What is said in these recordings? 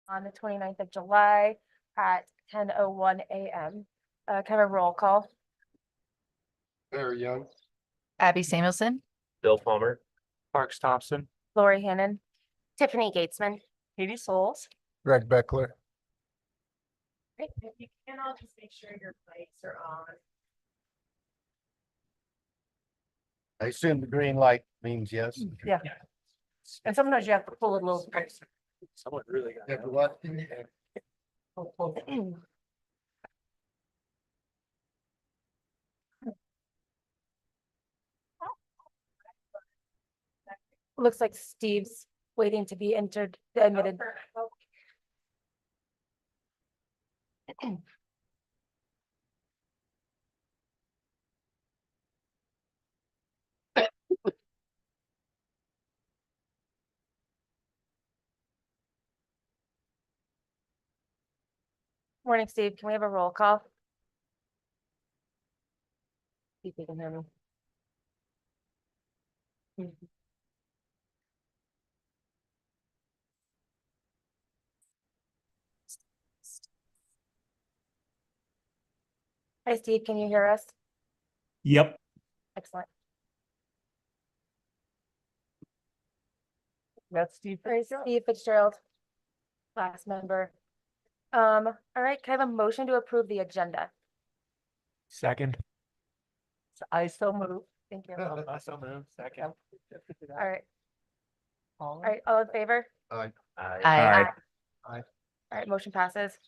on the 29th of July at 10:01 a.m. Can I have a roll call? Barry Young. Abby Samuelson. Bill Palmer. Parks Thompson. Lori Hannon. Tiffany Gatesman. Katie Souls. Greg Beckler. Great. If you can, I'll just make sure your lights are on. I assume the green light means yes. Yeah. And sometimes you have to pull it a little. Someone really got After what? Looks like Steve's waiting to be admitted. Morning, Steve. Can we have a roll call? See if you can hear me. Hi, Steve. Can you hear us? Yep. Excellent. That's Steve. All right, Steve Fitzgerald, last member. All right, can I have a motion to approve the agenda? Second. I so move. Thank you. I so move. Second. All right, all right, all in favor? Aye. Aye. All right, motion passes.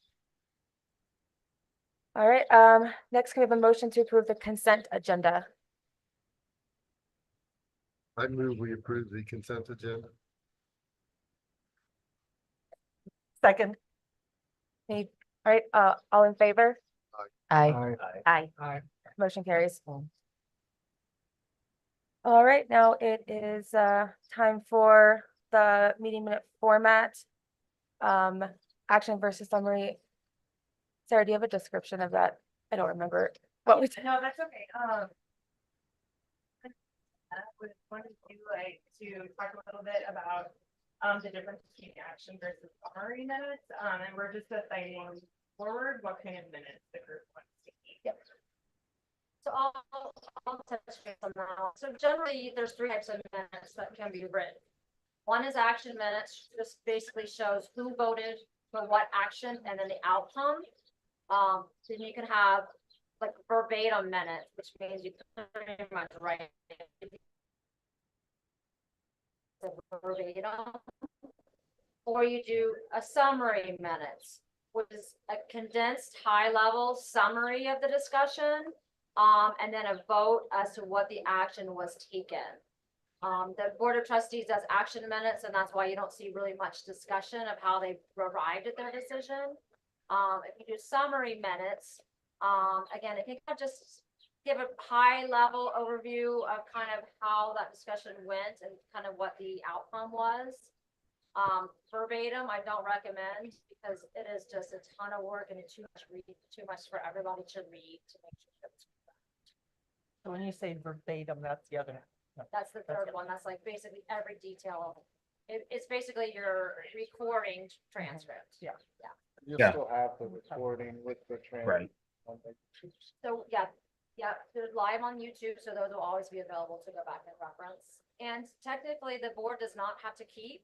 All right, next can we have a motion to approve the consent agenda? I move we approve the consent agenda. Second. All right, all in favor? Aye. Aye. Aye. Motion carries. All right, now it is time for the meeting minute format. Action versus summary. Sarah, do you have a description of that? I don't remember what we said. No, that's okay. I would want to do to talk a little bit about the difference between action versus summary minutes. And we're just deciding forward what kind of minutes the group wants to keep. Yep. So I'll touch base on that. So generally, there's three types of minutes that can be written. One is action minutes, just basically shows who voted for what action and then the outcome. Then you can have like verbatim minutes, which means you pretty much write verbatim. Or you do a summary minutes, which is a condensed high-level summary of the discussion, and then a vote as to what the action was taken. The Board of Trustees does action minutes, and that's why you don't see really much discussion of how they arrived at their decision. If you do summary minutes, again, if you can just give a high-level overview of kind of how that discussion went and kind of what the outcome was. Verbatim, I don't recommend because it is just a ton of work and it's too much reading, too much for everybody to read to make sure it's. So when you say verbatim, that's the other. That's the third one. That's like basically every detail of it. It's basically your recording transcript. Yeah. You Yeah. still have the recording with the Right. So yeah, they're live on YouTube, so those will always be available to go back and reference. And technically, the board does not have to keep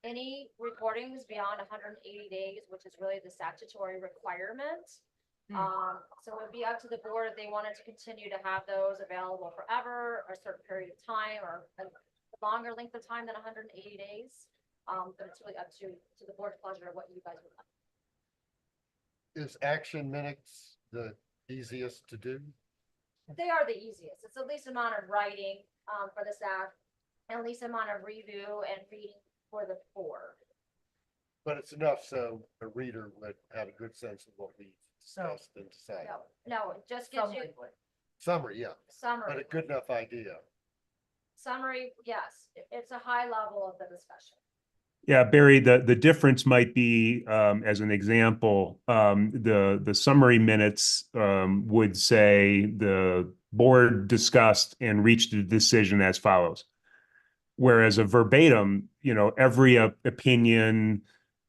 any recordings beyond 180 days, which is really the statutory requirement. So it'd be up to the board if they wanted to continue to have those available forever, or a certain period of time, or a longer length of time than 180 days. But it's really up to the board's pleasure of what you guys would like. Is action minutes the easiest to do? They are the easiest. It's the least amount of writing for the staff and least amount of review and reading for the board. But it's enough so a reader would have a good sense of what we discussed and decided. No, it just gives you Summary, yeah, but summary. a good enough idea. Summary, yes, it's a high level of the discussion. Yeah, Barry, the difference might be, as an example, the summary minutes would say the board discussed and reached a decision as follows. Whereas a verbatim, every opinion,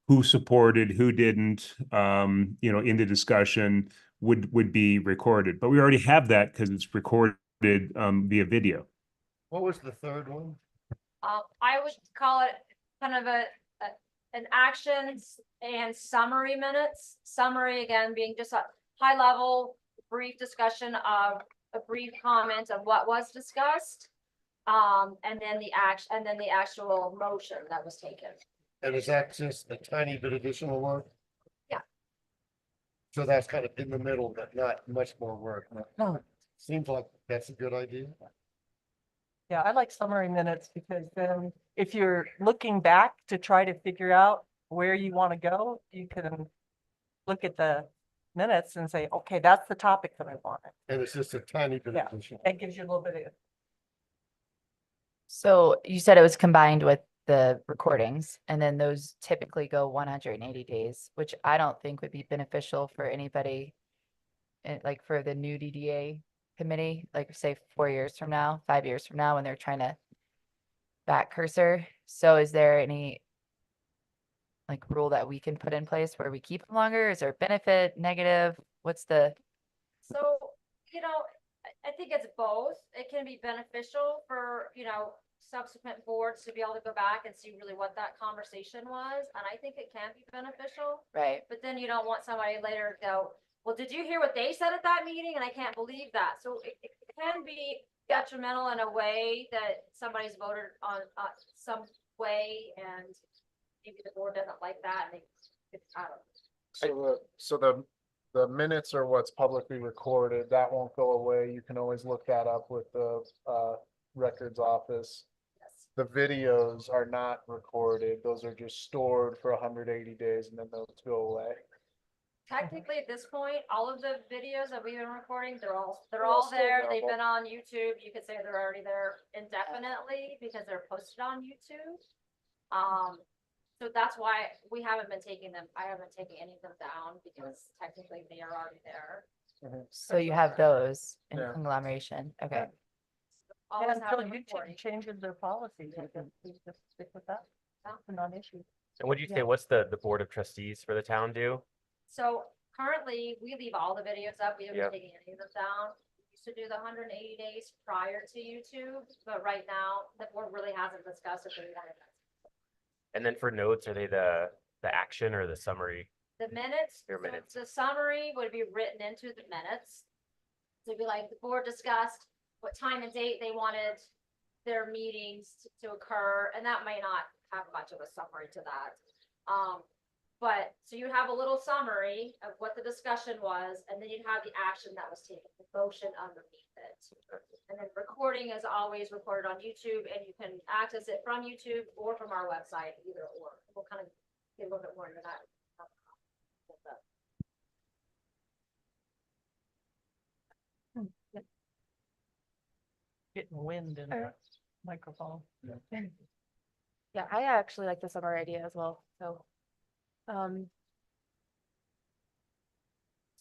who supported, who didn't, in the discussion would be recorded. But we already have that because it's recorded via video. What was the third one? I would call it kind of an actions and summary minutes. Summary, again, being just a high level, brief discussion of a brief comment of what was discussed. And then the actual motion that was taken. And is that just a tiny bit additional work? Yeah. So that's kind of in the middle, but not much more work. No. Seems like that's a good idea. Yeah, I like summary minutes because then if you're looking back to try to figure out where you want to go, you can look at the minutes and say, okay, that's the topic that I wanted. And it's just a tiny bit Yeah. additional. That gives you a little bit of, So you said it was combined with the recordings and then those typically go 180 days, which I don't think would be beneficial for anybody. Like for the new DDA committee, like say 4 years from now, 5 years from now, when they're trying to back cursor. So is there any like rule that we can put in place where we keep them longer? Is there a benefit, negative? What's the, So, I think it's both. It can be beneficial for, subsequent boards to be able to go back and see really what that conversation was. And I think it can be beneficial, right? but then you don't want somebody later to go, well, did you hear what they said at that meeting? And I can't believe that. So it can be detrimental in a way that somebody's voted on some way and maybe the board doesn't like that. And I don't know. So the minutes are what's publicly recorded. That won't go away. You can always look that up with the records office. Yes. The videos are not recorded. Those are just stored for 180 days and then those go away. Technically, at this point, all of the videos that we've been recording, they're all all still there. They've available. been on YouTube. You could say they're already there indefinitely because they're posted on YouTube. So that's why we haven't been taking them. I haven't taken any of them down because technically they are already there. So you have those in Yeah. conglomeration. Okay. Always have until them YouTube recording. changes their policies, you can you just stick with that. That's a non-issue. And what do you Yeah. say, what's the board of trustees for the town do? So currently, we leave all the videos up. We haven't Yep. taken any of them down. We used to do the 180 days prior to YouTube, but right now, the board really hasn't discussed if they want to. And then for notes, are they the action or the summary? The minutes, Your so minutes. the summary would be written into the minutes. So it'd be like, the board discussed what time and date they wanted their meetings to occur, and that may not have much of a summary to that. But, so you have a little summary of what the discussion was, and then you'd have the action that was taken, the motion underneath it. And then recording is always recorded on YouTube, and you can access it from YouTube or from our website, either or. We'll kind of get a little bit more into that. Getting wind in Alright. the microphone. Yeah, I actually like the summer idea as well, so.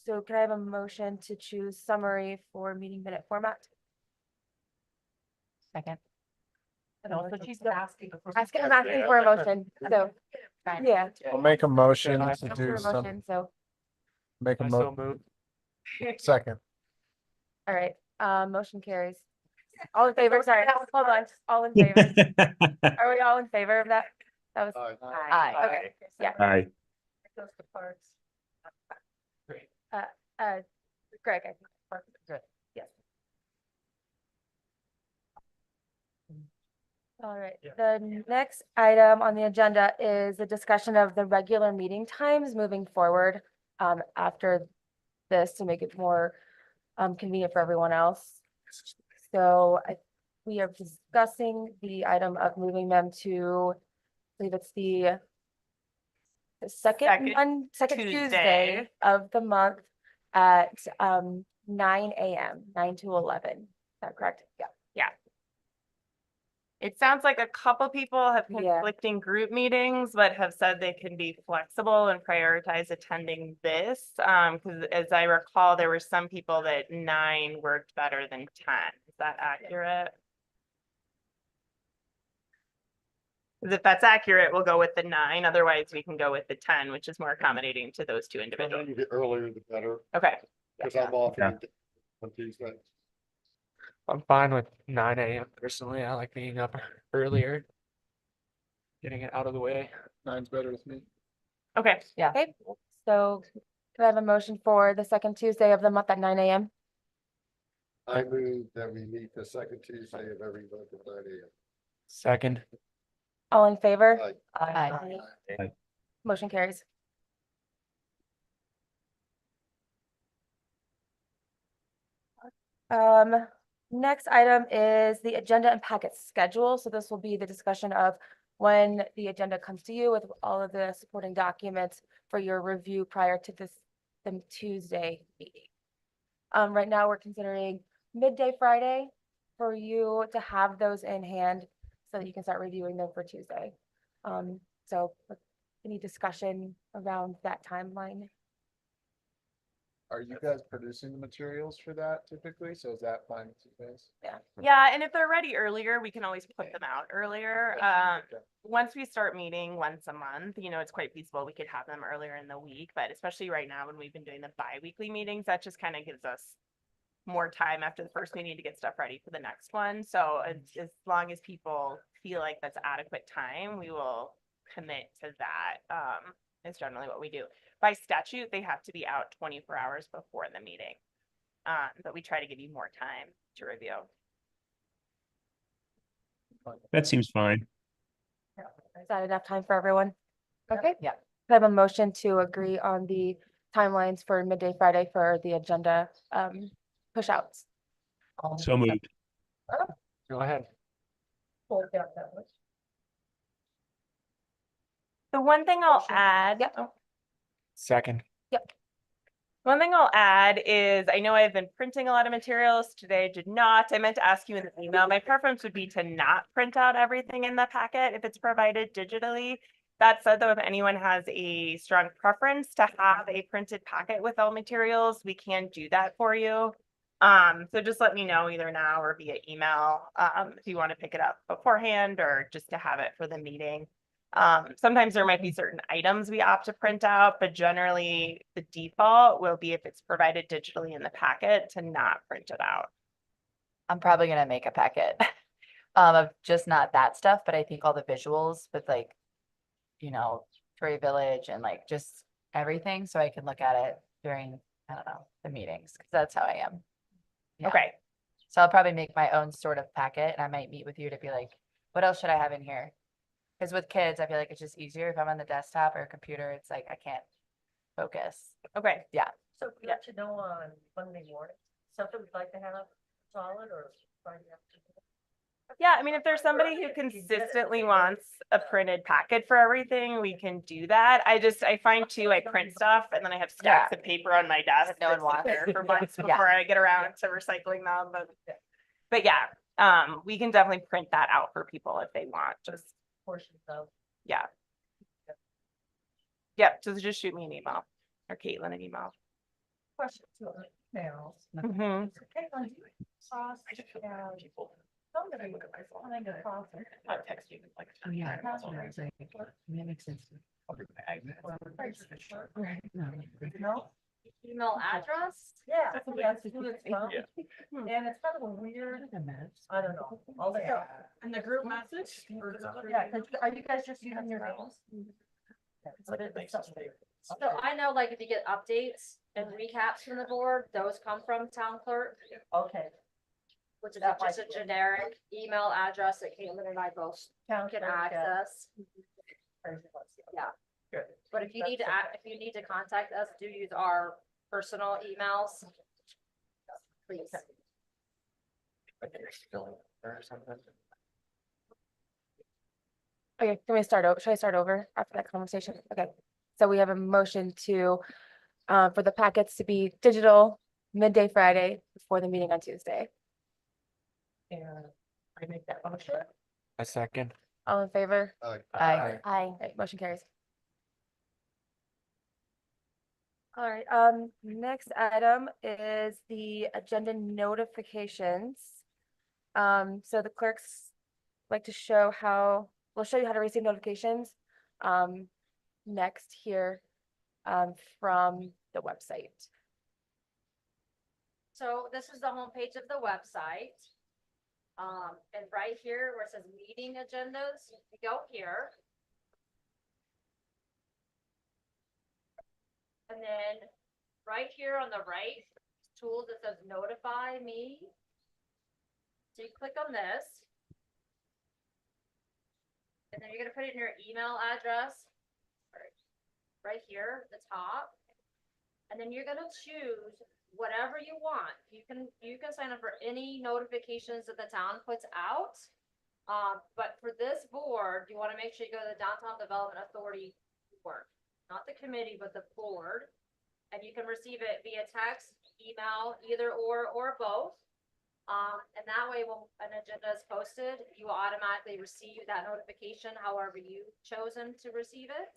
So can I have a motion to choose summary for meeting minute format? Second. And also she's asking. I'm asking for a motion, so, Fine. yeah. I'll make a motion to Ask for do a some, motion, so, make a I so mo, move. second. all right, motion carries. All in favor, sorry, hold on, all in favor. Are we all in favor of that? That was, Aye. okay, yeah, Aye. Goes to parks. Greg, I think. Good. Yes. All right, Yeah. the next item on the agenda is a discussion of the regular meeting times moving forward after this to make it more convenient for everyone else. So we are discussing the item of moving them to, I believe it's the second Tuesday. Tuesday of the month at 9 AM, 9 to 11. Is that correct? Yeah. It sounds like a couple people have Yeah. conflicting group meetings, but have said they can be flexible and prioritize attending this. Because as I recall, there were some people that 9 worked better than 10. Is that accurate? Because if that's accurate, we'll go with the 9. Otherwise, we can go with the 10, which is more accommodating to those two The individuals. earlier the better, Okay. because I'm off Yeah. on Tuesday. I'm fine with 9 a.m. personally. I like being up earlier. Getting it out of the way. 9's better with me. Okay. Okay, so can I have a motion for the second Tuesday of the month at 9 a.m.? I move that we meet the second Tuesday of every month at 9 a.m. Second. All in favor? Aye. Aye. Motion carries. Next item is the agenda and packet schedule. So this will be the discussion of when the agenda comes to you with all of the supporting documents for your review prior to the Tuesday meeting. Right now, we're considering midday Friday for you to have those in hand so that you can start reviewing them for Tuesday. So any discussion around that timeline? Are you guys producing the materials for that typically? So is that fine with you guys? Yeah, and if they're ready earlier, we can always put them out earlier. Once we start meeting once a month, it's quite feasible. We could have them earlier in the week, but especially right now when we've been doing the bi-weekly meetings, that just kind of gives us more time after the first meeting to get stuff ready for the next one. So as long as people feel like that's adequate time, we will commit to that. Is generally what we do. By statute, they have to be out 24 hours before the meeting. But we try to give you more time to review. That seems fine. Is that enough time for everyone? Okay. Yeah. Can I have a motion to agree on the timelines for midday Friday for the agenda push outs? So moved. Go ahead. The one thing I'll add. Second. One thing I'll add is I know I've been printing a lot of materials today. Did not. I meant to ask you in the email. My preference would be to not print out everything in the packet if it's provided digitally. That said, though, if anyone has a strong preference to have a printed packet with all materials, we can do that for you. So just let me know either now or via email if you want to pick it up beforehand or just to have it for the meeting. Sometimes there might be certain items we opt to print out, but generally the default will be if it's provided digitally in the packet to not print it out. I'm probably gonna make a packet of just not that stuff, but I think all the visuals with like, Torrey Village and like just everything, so I can look at it during, I don't know, the meetings, because that's how I am. Yeah. Okay. So I'll probably make my own sort of packet, and I might meet with you to be like, what else should I have in here? Because with kids, I feel like it's just easier if I'm on the desktop or a computer, it's like I can't focus. Okay. So we have to know on Monday morning, something we'd like to have solid or Friday afternoon? Yeah, I mean, if there's somebody who consistently wants a printed packet for everything, we can do that. I find too, I print stuff and then I have stacks of paper on my desk. No one that wants sit there it. for months Yeah. before I get around to recycling them, but yeah, we can definitely print that out for people if they want, just, Portions of. yeah. Yep, just shoot me an email or Caitlin an email. Question to emails. Mhm. Caitlin, do you sauce and somebody look at my phone. I think sauce. I'll text you. Like, Oh, yeah. That's what I was saying. That makes sense. No? Email address? Yeah. That's who it's from. Yeah. And it's kind of a weird, I don't know. All the. In the group message? Yeah, 'cause are you guys just using your names? So I know like if you get updates and recaps from the board, those come from town clerk, Okay. which is That just a might be it. generic email address that Caitlin and I both Town can clerk, yeah. access. Yeah. Yeah. But if you need to, if you need to contact us, do use our personal emails. Please. Or something. Okay, can we start over? Should I start over after that conversation? Okay, so we have a motion to, for the packets to be digital midday Friday before the meeting on Tuesday. And I make that motion. A second. All in favor? Aye. Aye. Aye. Okay, motion carries. All right, next item is the agenda notifications. So the clerks like to show how we'll show you how to receive notifications, next here, from the website. So this is the homepage of the website. And right here where it says meeting agendas, you go here. And then right here on the right, tools that says notify me. So you click on this. And then you're gonna put in your email address. Right here, at the top. And then you're gonna choose whatever you want. You can sign up for any notifications that the town puts out. But for this board, you wanna make sure you go to the Downtown Development Authority board, not the committee, but the board. And you can receive it via text, email, either or both. And that way, when an agenda is posted, you will automatically receive that notification however you've chosen to receive it.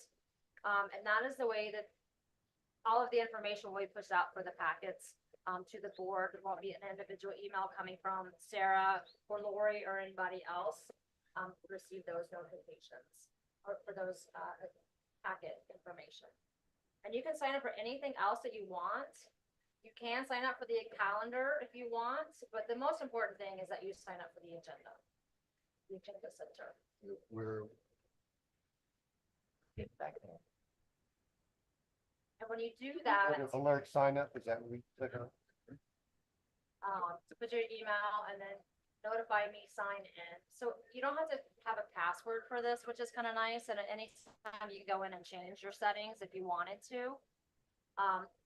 And that is the way that all of the information will be pushed out for the packets, to the board. There won't be an individual email coming from Sarah or Lori or anybody else, to receive those notifications or for those, packet information. And you can sign up for anything else that you want. You can sign up for the calendar if you want, but the most important thing is that you sign up for the agenda. The agenda center. We're, Get back there. And when you do that, alert sign up, is that what we click on? put your email and then notify me, sign in. So you don't have to have a password for this, which is kind of nice. And at any time you can go in and change your settings if you wanted to.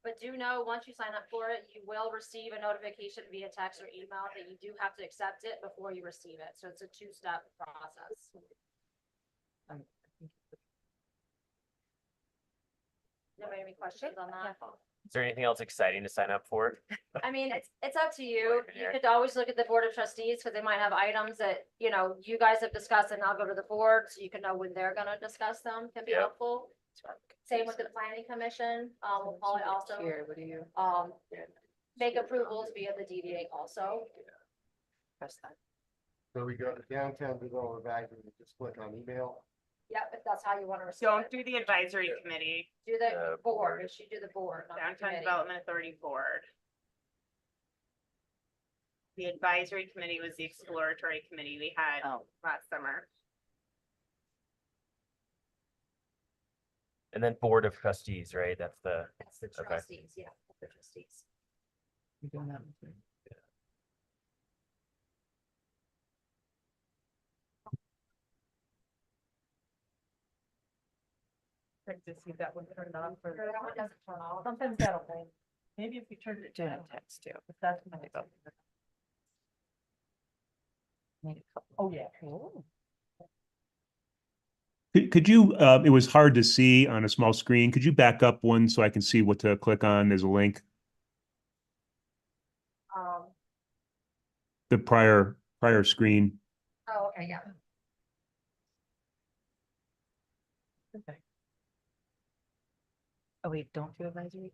But do know, once you sign up for it, you will receive a notification via text or email that you do have to accept it before you receive it. So it's a two-step process. Do you have any questions on that? Is there anything else exciting to sign up for? I mean, it's up to you. You Yeah. could always look at the board of trustees because they might have items that, you guys have discussed and I'll go to the board so you can know when they're gonna discuss them, can be Yep. helpful. Same with the planning commission. We'll probably also, Here, what do you make approvals via the DDA also. press that? So we go to downtown development advisory, we just click on email. Yep, if that's how you want to receive Don't it. do the advisory committee, Do the board, board. you should do the board, not the Downtown committee. Development Authority Board. The advisory committee was the exploratory committee we had Oh, last summer. And then board of trustees, right? That's the, That's the Okay. trustees, yeah, the trustees. you're doing that one too. Check to see if that one turned on for. That one doesn't turn off. Sometimes that'll thing. Maybe if you turned it Doing down, it text too. if that's. when it's- Need a couple. Oh, yeah. Could you, it was hard to see on a small screen. Could you back up one so I can see what to click on as a link? The prior screen. Oh, okay, yeah. Okay. Oh, wait, don't do advisory.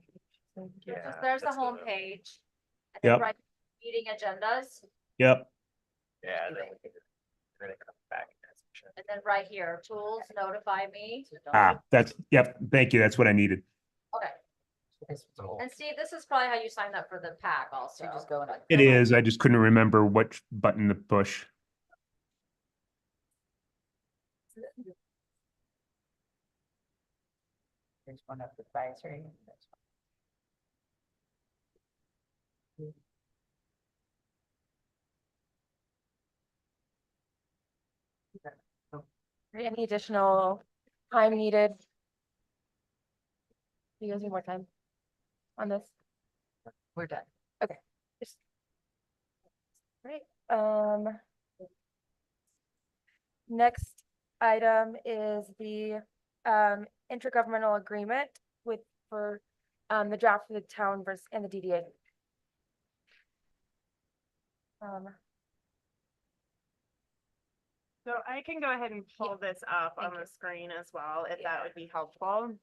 Yeah, There's the that's the- homepage. And Yep. then right, meeting agendas, Yep. yeah, then it comes back. in that section. and then right here, tools, notify me. Yep. Thank you. That's what I needed. Okay, So- and Steve, this is probably how you signed up for the pack also. So just go in. It is. I just couldn't remember what button to push. There's one of advisory. and there's Any additional time needed? Do you guys need more time on this? one. We're done. Great, next item is the, intergovernmental agreement for the draft for the town versus, and the DDA. So I can go ahead and pull this up on Thank the screen as well, if Yeah. that would be helpful.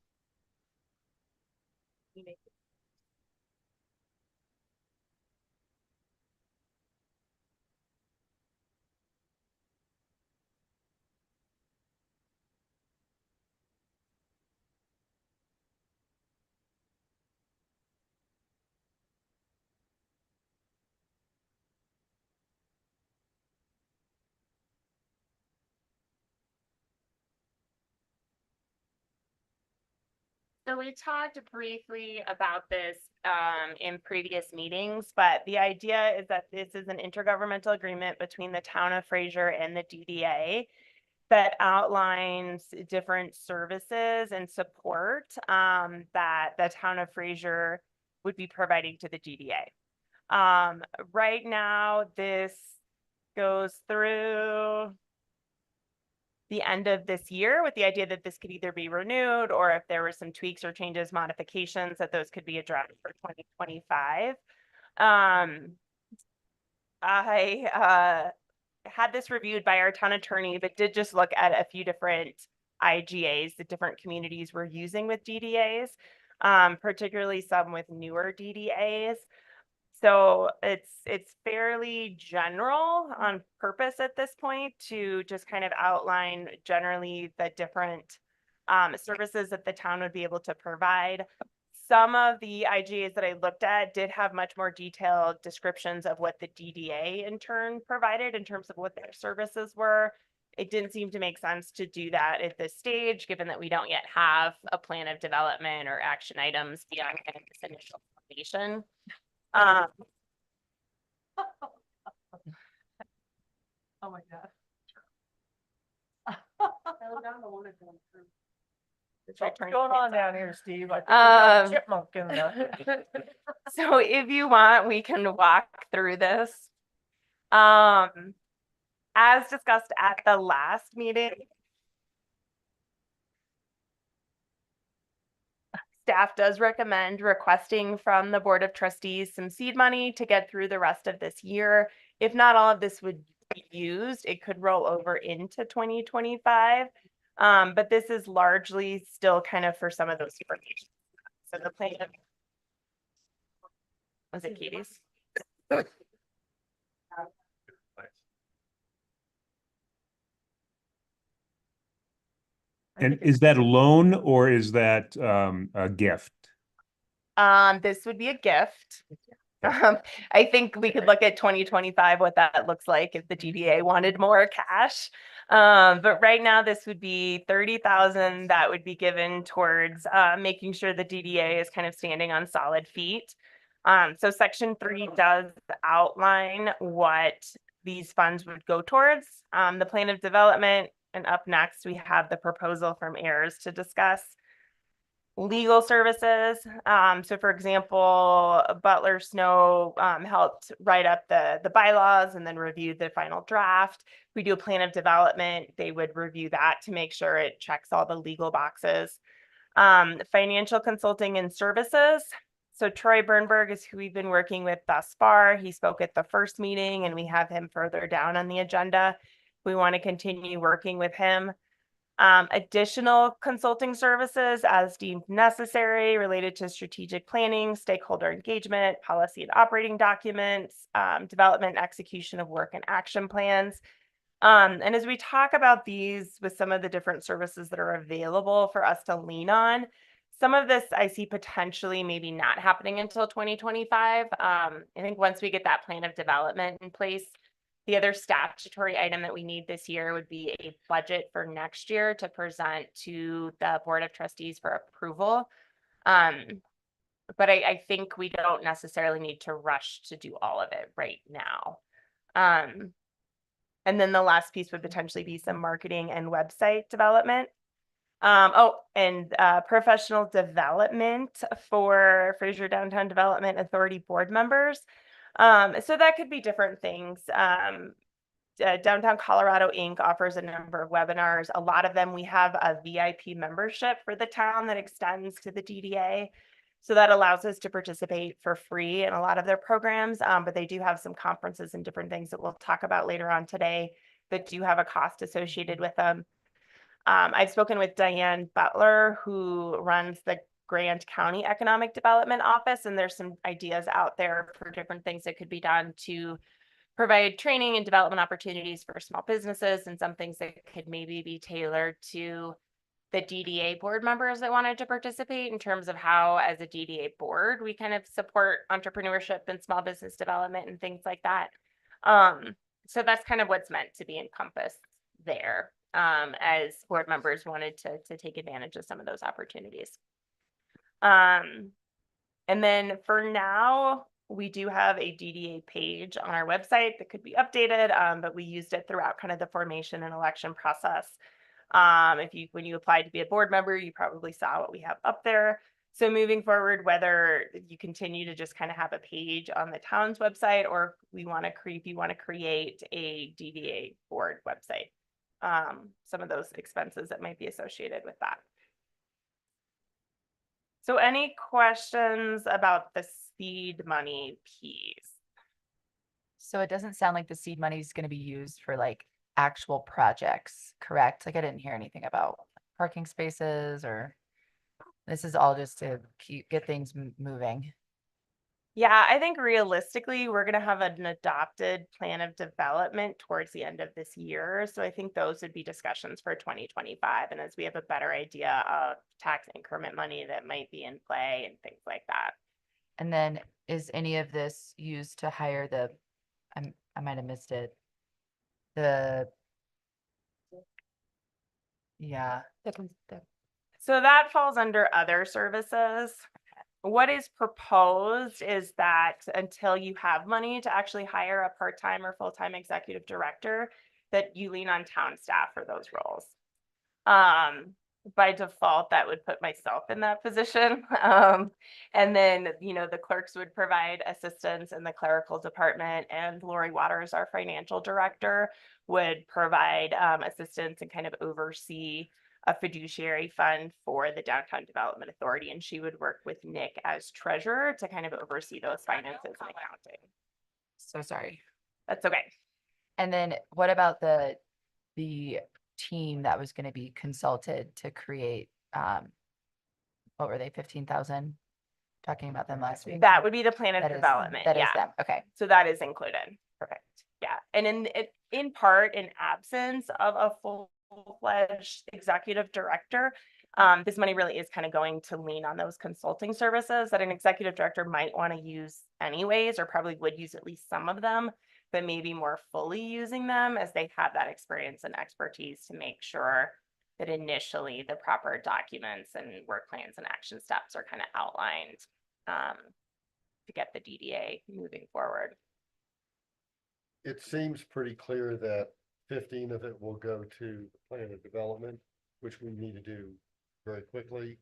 So we talked briefly about this in previous meetings, but the idea is that this is an intergovernmental agreement between the town of Fraser and the DDA that outlines different services and support that the town of Fraser would be providing to the DDA. Right now, this goes through the end of this year with the idea that this could either be renewed, or if there were some tweaks or changes, modifications, that those could be addressed for 2025. I had this reviewed by our town attorney, but did just look at a few different IGAs that different communities were using with DDAs, particularly some with newer DDAs. So it's fairly general on purpose at this point to just kind of outline generally the different services that the town would be able to provide. Some of the IGAs that I looked at did have much more detailed descriptions of what the DDA in turn provided in terms of what their services were. It didn't seem to make sense to do that at this stage, given that we don't yet have a plan of development or action items beyond kind of this initial foundation. Oh my God. What's going on down here, Steve? I think we got a chipmunk in there. So if you want, we can walk through this. As discussed at the last meeting, staff does recommend requesting from the Board of Trustees some seed money to get through the rest of this year. If not all of this would be used, it could roll over into 2025. But this is largely still kind of for some of those. So the plan. Was it Katie's? And is that a loan or is that a gift? This would be a gift. I think we could look at 2025, what that looks like if the DDA wanted more cash. But right now this would be 30,000 that would be given towards making sure the DDA is kind of standing on solid feet. So section 3 does outline what these funds would go towards. The plan of development, and up next we have the proposal from heirs to discuss. Legal services. So for example, Butler Snow helped write up the bylaws and then reviewed the final draft. We do a plan of development, they would review that to make sure it checks all the legal boxes. Financial consulting and services. So Troy Bernberg is who we've been working with thus far. He spoke at the first meeting and we have him further down on the agenda. We want to continue working with him. Additional consulting services as deemed necessary related to strategic planning, stakeholder engagement, policy and operating documents, development, execution of work and action plans. And as we talk about these with some of the different services that are available for us to lean on, some of this I see potentially maybe not happening until 2025. I think once we get that plan of development in place, the other statutory item that we need this year would be a budget for next year to present to the Board of Trustees for approval. But I think we don't necessarily need to rush to do all of it right now. And then the last piece would potentially be some marketing and website development. And professional development for Fraser Downtown Development Authority board members. So that could be different things. Downtown Colorado Inc. offers a number of webinars. A lot of them we have a VIP membership for the town that extends to the DDA. So that allows us to participate for free in a lot of their programs. But they do have some conferences and different things that we'll talk about later on today that do have a cost associated with them. I've spoken with Diane Butler, who runs the Grant County Economic Development Office, and there's some ideas out there for different things that could be done to provide training and development opportunities for small businesses, and some things that could maybe be tailored to the DDA board members that wanted to participate in terms of how, as a DDA board, we kind of support entrepreneurship and small business development and things like that. So that's kind of what's meant to be encompassed there, as board members wanted to take advantage of some of those opportunities. And then for now, we do have a DDA page on our website that could be updated, but we used it throughout kind of the formation and election process. When you applied to be a board member, you probably saw what we have up there. So moving forward, whether you continue to just kind of have a page on the town's website, or you want to create a DDA board website, some of those expenses that might be associated with that. So any questions about the seed money piece? So it doesn't sound like the seed money is going to be used for like actual projects, correct? Like I didn't hear anything about parking spaces, or this is all just to get things moving. Yeah, I think realistically, we're going to have an adopted plan of development towards the end of this year. So I think those would be discussions for 2025. And as we have a better idea of tax increment money that might be in play and things like that. And then is any of this used to hire I might have missed it. Yeah. So that falls under other services. What is proposed is that until you have money to actually hire a part-time or full-time executive director, that you lean on town staff for those roles. By default, that would put myself in that position. And then, the clerks would provide assistance in the clerical department, and Lori Waters, our financial director, would provide assistance and kind of oversee a fiduciary fund for the Downtown Development Authority. And she would work with Nick as treasurer to kind of oversee those finances and accounting. So sorry. That's okay. And then what about the team that was going to be consulted to create, what were they, 15,000? Talking about them last week. That would be the plan of That is- development. That is Yeah. them. Okay. So that is included. Perfect. Yeah. And in part, in absence of a full-fledged executive director, this money really is kind of going to lean on those consulting services that an executive director might want to use anyways, or probably would use at least some of them, but maybe more fully using them as they have that experience and expertise to make sure that initially the proper documents and work plans and action steps are kind of outlined to get the DDA moving forward. It seems pretty clear that 15 of it will go to the plan of development, which we need to do very quickly.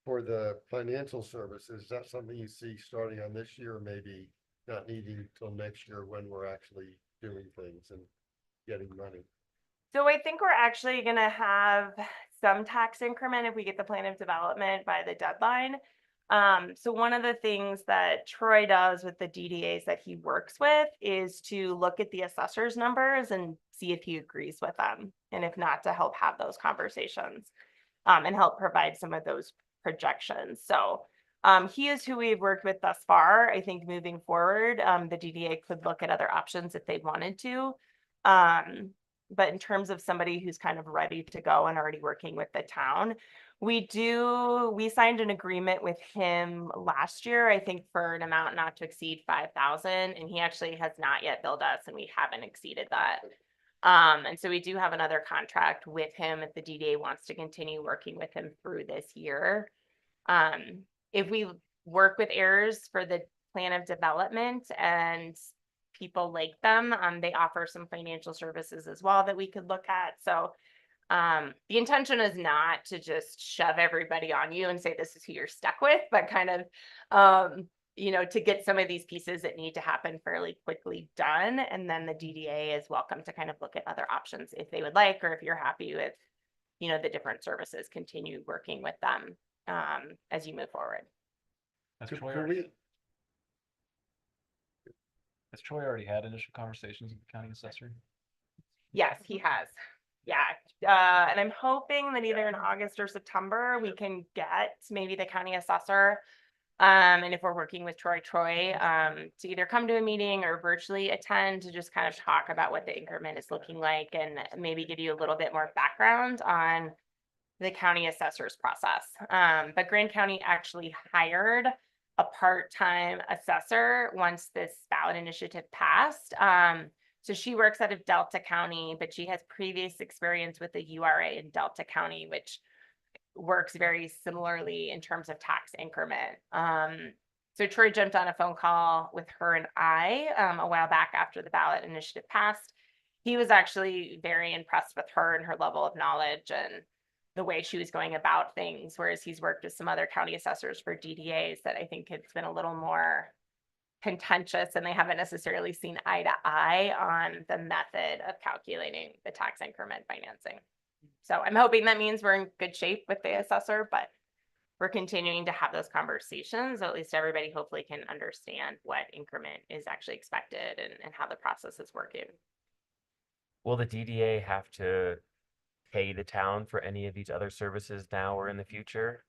For the financial services, is that something you see starting on this year, or maybe not needing till next year when we're actually doing things and getting money? So I think we're actually going to have some tax increment if we get the plan of development by the deadline. So one of the things that Troy does with the DDAs that he works with is to look at the assessor's numbers and see if he agrees with them. And if not, to help have those conversations and help provide some of those projections. So he is who we've worked with thus far. I think moving forward, the DDA could look at other options if they wanted to. But in terms of somebody who's kind of ready to go and already working with the town, we signed an agreement with him last year, I think for an amount not to exceed 5,000, and he actually has not yet billed us, and we haven't exceeded that. And so we do have another contract with him if the DDA wants to continue working with him through this year. If we work with heirs for the plan of development and people like them, they offer some financial services as well that we could look at. So the intention is not to just shove everybody on you and say this is who you're stuck with, but kind of to get some of these pieces that need to happen fairly quickly done. And then the DDA is welcome to kind of look at other options if they would like, or if you're happy with the different services, continue working with them as you move forward. Has Could Troy we- already, has Troy already had initial conversations with the county assessor? Yes, he has. Yeah. And I'm hoping that either in August or September, we can get maybe the county assessor. And if we're working with Troy, to either come to a meeting or virtually attend to just kind of talk about what the increment is looking like and maybe give you a little bit more background on the county assessor's process. But Grand County actually hired a part-time assessor once this ballot initiative passed. So she works out of Delta County, but she has previous experience with the URA in Delta County, which works very similarly in terms of tax increment. So Troy jumped on a phone call with her and I a while back after the ballot initiative passed. He was actually very impressed with her and her level of knowledge and the way she was going about things, whereas he's worked with some other county assessors for DDAs that I think it's been a little more contentious and they haven't necessarily seen eye to eye on the method of calculating the tax increment financing. So I'm hoping that means we're in good shape with the assessor, but we're continuing to have those conversations. So at least everybody hopefully can understand what increment is actually expected and how the process is working. Will the DDA have to pay the town for any of these other services now or in the future?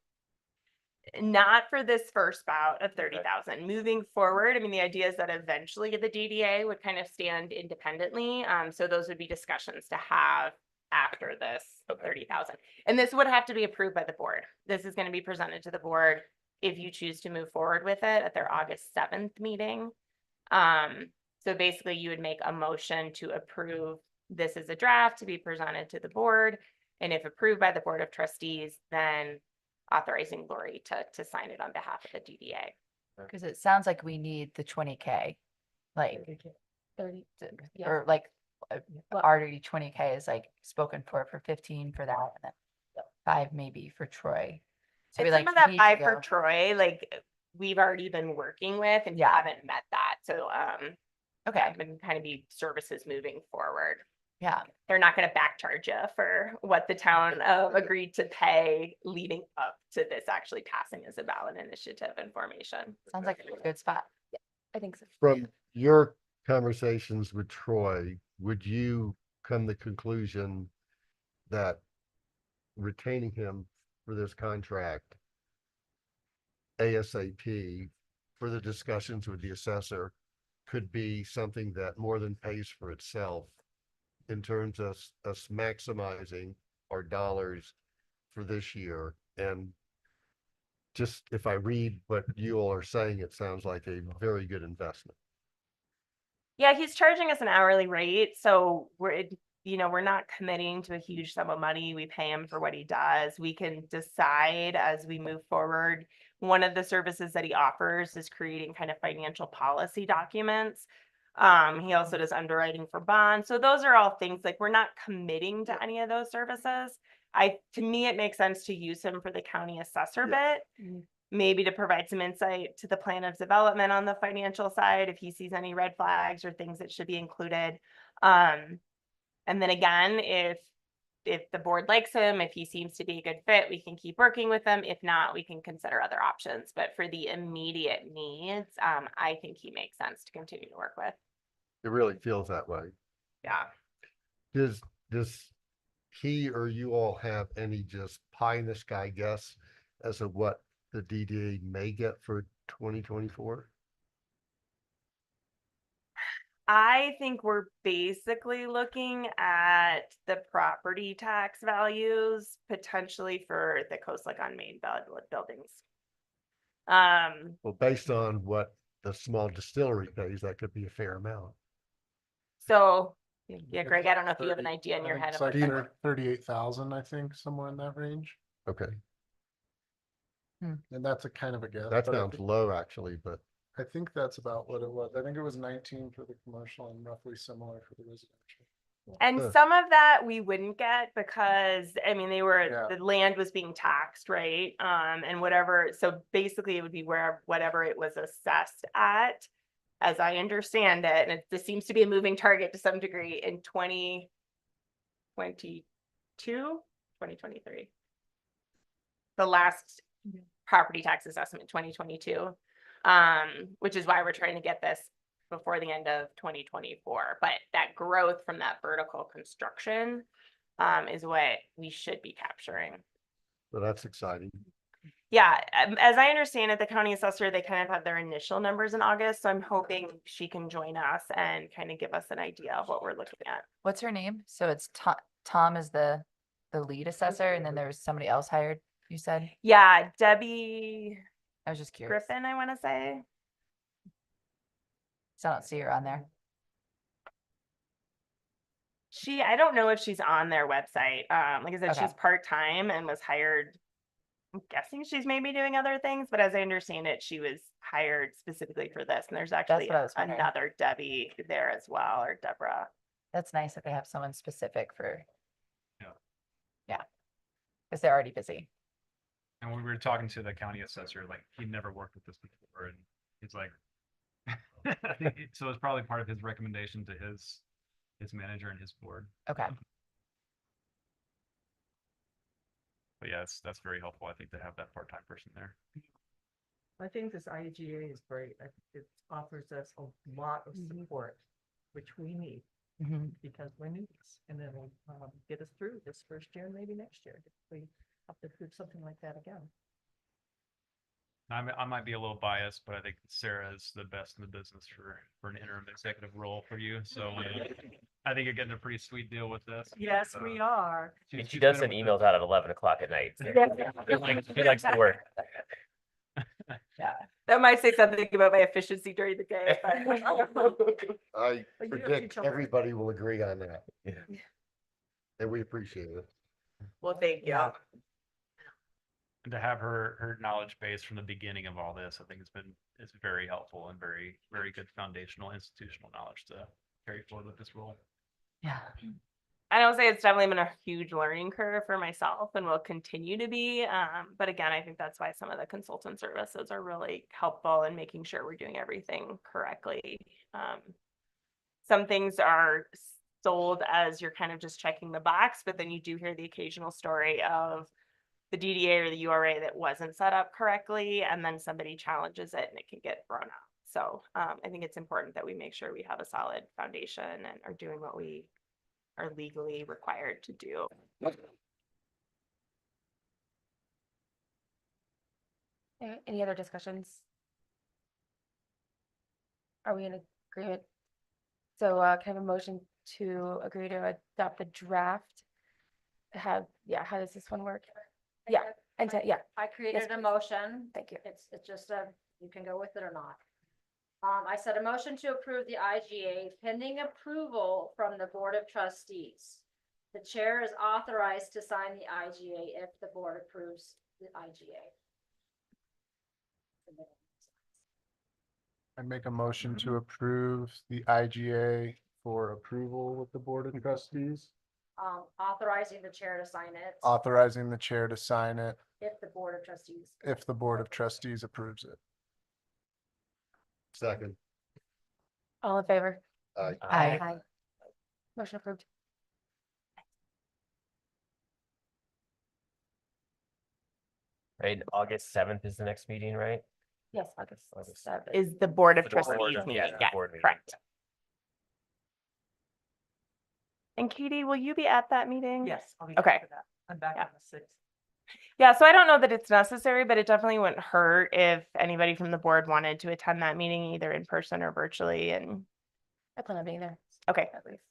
Not for this first bout of 30,000. Moving forward, I mean, the idea is that eventually the DDA would kind of stand independently. So those would be discussions to have after this 30,000. And this would have to be approved by the board. This is going to be presented to the board if you choose to move forward with it at their August 7th meeting. So basically you would make a motion to approve this as a draft to be presented to the board. And if approved by the Board of Trustees, then authorizing Lori to sign it on behalf of the DDA. Because it sounds like we need the 20K, like, 30, yeah. or like, Well- already 20K is like spoken for 15 for that, and then 5 maybe for Troy. So we And like some of that need to 5 for go- Troy, like we've already been working with and Yeah. haven't met that. So Okay, been kind of be services moving forward. yeah, They're not going to back charge you for what the town agreed to pay leading up to this actually passing as a ballot initiative and formation. sounds like a good spot. I think so. From your conversations with Troy, would you come to the conclusion that retaining him for this contract ASAP for the discussions with the assessor could be something that more than pays for itself in terms of us maximizing our dollars for this year? And just if I read what you all are saying, it sounds like a very good investment. Yeah, he's charging us an hourly rate, so we're not committing to a huge sum of money. We pay him for what he does. We can decide as we move forward. One of the services that he offers is creating kind of financial policy documents. He also does underwriting for bonds. So those are all things like we're not committing to any of those services. To me, it makes sense to use him for the county assessor bit. Mhm. Maybe to provide some insight to the plan of development on the financial side, if he sees any red flags or things that should be included. And then again, if the board likes him, if he seems to be a good fit, we can keep working with him. If not, we can consider other options. But for the immediate needs, I think he makes sense to continue to work with. It really feels that way. Yeah. Does he or you all have any just pie in the sky guess as to what the DDA may get for 2024? I think we're basically looking at the property tax values potentially for the Coast Lake on Main buildings. Well, based on what the small distillery pays, that could be a fair amount. So, yeah, Greg, I don't know if you have an 30, idea in your I think head. it's of like what the- 38,000, I think, somewhere in that range. Okay, And that's a kind of a guess. that but I sounds thi- low actually, but I think that's about what it was. I think it was 19 for the commercial and roughly similar for the residential. And Huh. some of that we wouldn't get because, I mean, Yeah. the land was being taxed, right? And whatever, so basically it would be whatever it was assessed at, as I understand it, and this seems to be a moving target to some degree in 2022, 2023. The last property tax assessment, 2022, which is why we're trying to get this before the end of 2024. But that growth from that vertical construction is what we should be capturing. that's exciting. Yeah, as I understand it, the county assessor, they kind of have their initial numbers in August. So I'm hoping she can join us and kind of give us an idea of what we're looking at. What's her name? So it's Tom is the lead assessor, and then there's somebody else hired, you said? Yeah, Debbie I was just curious. Griffin, I want to say. So I don't see her on there. I don't know if she's on their website. Like I said, Okay. she's part-time and was hired I'm guessing she's maybe doing other things, but as I understand it, she was hired specifically for this. And there's actually what I was wondering. another Debbie there as well, or Deborah. That's nice that they have someone specific for. Yeah. Yeah. Because they're already busy. And when we were talking to the county assessor, like, he'd never worked with this before, and he's like, I think, so it's probably part of his recommendation to his manager and his board. Okay. But yeah, that's very helpful, I think, to have that part-time person there. I think this IGA is great. I think it offers us a lot of support, which we need Mhm. because we're new. And then will get us through this first year and maybe next year if we have to do something like that again. I might be a little biased, but I think Sarah is the best in the business for an interim executive role for you. So I think you're getting a pretty sweet deal with this. Yes, we are. And she she's does been send with emails out at 11 o'clock at night. So she likes to work. Yeah. That might say something about my efficiency during the day, but. I But you have predict to- everybody will agree on that. And we appreciate it. Well, thank you. Yeah. And to have her knowledge base from the beginning of all this, I think it's very helpful and very, very good foundational institutional knowledge to carry forward with this role. Yeah. I don't say it's definitely been a huge learning curve for myself and will continue to be. But again, I think that's why some of the consultant services are really helpful in making sure we're doing everything correctly. Some things are sold as you're kind of just checking the box, but then you do hear the occasional story of the DDA or the URA that wasn't set up correctly, and then somebody challenges it and it can get thrown out. So I think it's important that we make sure we have a solid foundation and are doing what we are legally required to do. Any other discussions? Are we in agreement? So can I have a motion to agree to adopt the draft? How does this one work? Yeah, and yeah, I created a please. motion. thank you. It's just you can go with it or not. I said a motion to approve the IGA pending approval from the Board of Trustees. The chair is authorized to sign the IGA if the board approves the IGA. I make a motion to approve the IGA for approval with the Board of Trustees, Authorizing the chair to sign it authorizing the chair to sign it if the Board of Trustees. if the Board of Trustees approves it. Second. All in favor? Aye. Aye. Motion approved. Right, and August 7th is the next meeting, right? Yes, August August 7th. Is the Board of For the board, Trustees yeah, meeting? the Yes, board meeting. correct. And Katie, will you be at that meeting? Yes. I'll be Okay. back for that. I'm back Yeah. on the 6th. Yeah, so I don't know that it's necessary, but it definitely wouldn't hurt if anybody from the board wanted to attend that meeting either in person or virtually. And I plan on being there okay, at least.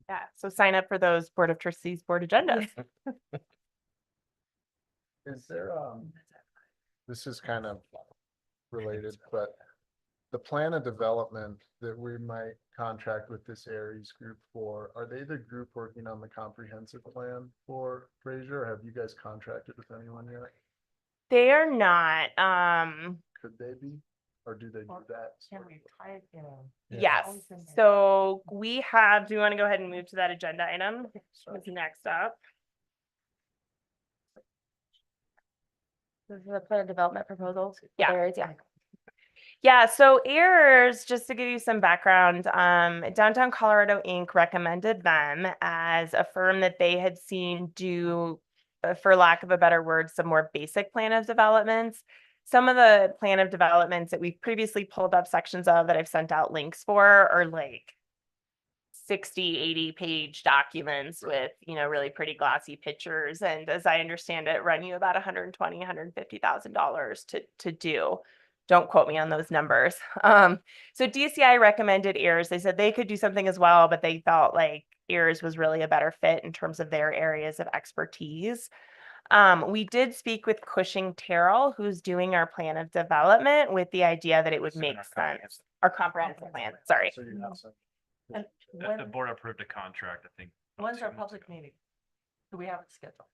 yeah, so sign up for those Board of Trustees board agendas. Is there, this is kind of related, but the plan of development that we might contract with this Aries group for, are they the group working on the comprehensive plan for Fraser? Or have you guys contracted with anyone yet? They are not, Could they be, or do they do that? Can we type in? yes. Always in there. So we have, do you want to go ahead and move to that agenda item? What's next up? This is the plan of development proposals. for Yeah. areas, yeah. Yeah, so Ayers, just to give you some background, Downtown Colorado Inc. recommended them as a firm that they had seen do, for lack of a better word, some more basic plan of developments. Some of the plan of developments that we've previously pulled up sections of that I've sent out links for are like 60, 80 page documents with, really pretty glossy pictures. And as I understand it, run you about $120,000, $150,000 to do. Don't quote me on those numbers. So DCI recommended Ayers. They said they could do something as well, but they felt like Ayers was really a better fit in terms of their areas of expertise. We did speak with Cushing Terrell, who's doing our plan of development, with the idea that it would make sense. Our comprehensive plan, sorry. So you have some. And The when, board approved a contract, I think. when's our public meeting? Do we have it scheduled?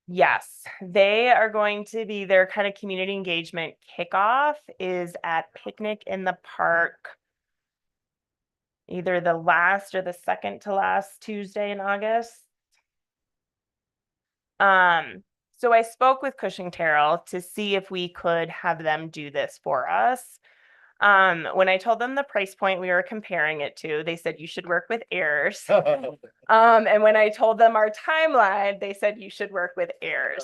Yes, they are going to be, their kind of community engagement kickoff is at Picnic in the Park. Either the last or the second to last Tuesday in August. So I spoke with Cushing Terrell to see if we could have them do this for us. When I told them the price point we were comparing it to, they said you should work with Airs. And when I told them our timeline, they said you should work with Airs.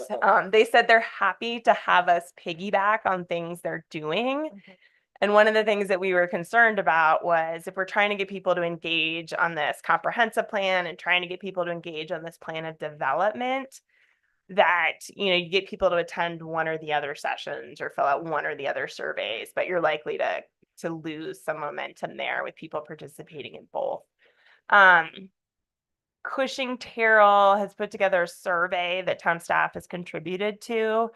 They said they're happy to have us piggyback on things they're doing. And one of the things that we were concerned about was if we're trying to get people to engage on this comprehensive plan and trying to get people to engage on this plan of development, that, you know, you get people to attend one or the other sessions or fill out one or the other surveys, but you're likely to lose some momentum there with people participating in both. Cushing Terrell has put together a survey that town staff has contributed to.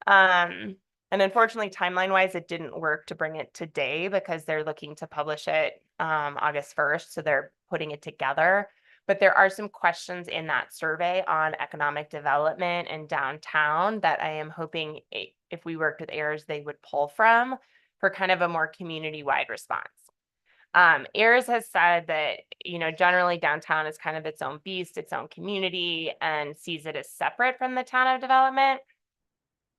And unfortunately, timeline wise, it didn't work to bring it today because they're looking to publish it August 1st. So they're putting it together. But there are some questions in that survey on economic development and downtown that I am hoping if we worked with Airs, they would pull from for kind of a more community-wide response. Airs has said that, you know, generally downtown is kind of its own beast, its own community, and sees it as separate from the town of development.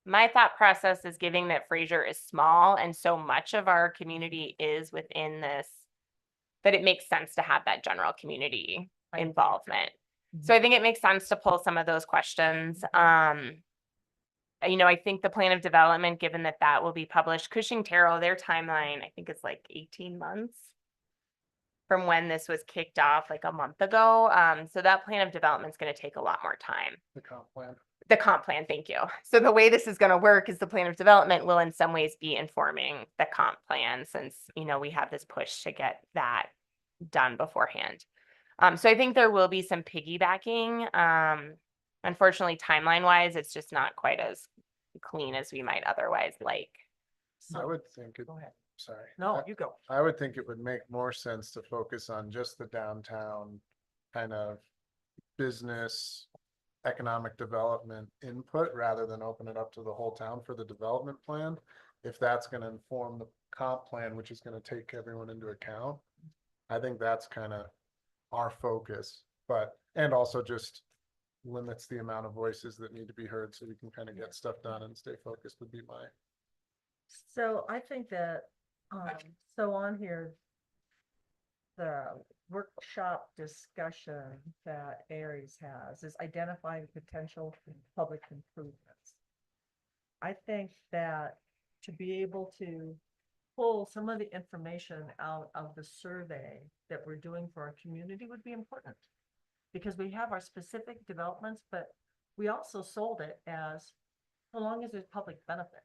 My thought process is given that Fraser is small and so much of our community is within this, that it makes sense to have that general community involvement. So I think it makes sense to pull some of those questions. You know, I think the plan of development, given that that will be published, Cushing Terrell, their timeline, I think it's like 18 months from when this was kicked off like a month ago. So that plan of development is going to take a lot more time. The comp plan. The comp plan, thank you. So the way this is going to work is the plan of development will in some ways be informing the comp plan since, you know, we have this push to get that done beforehand. So I think there will be some piggybacking. Unfortunately, timeline wise, it's just not quite as clean as we might otherwise like. I would think it, Go ahead. sorry. No, you go. I would think it would make more sense to focus on just the downtown kind of business, economic development input rather than open it up to the whole town for the development plan. If that's going to inform the comp plan, which is going to take everyone into account, I think that's kind of our focus, but, and also just limits the amount of voices that need to be heard so we can kind of get stuff done and stay focused would be my. So I think that, so on here, the workshop discussion that Aries has is identifying potential public improvements. I think that to be able to pull some of the information out of the survey that we're doing for our community would be important. Because we have our specific developments, but we also sold it as long as there's public benefit.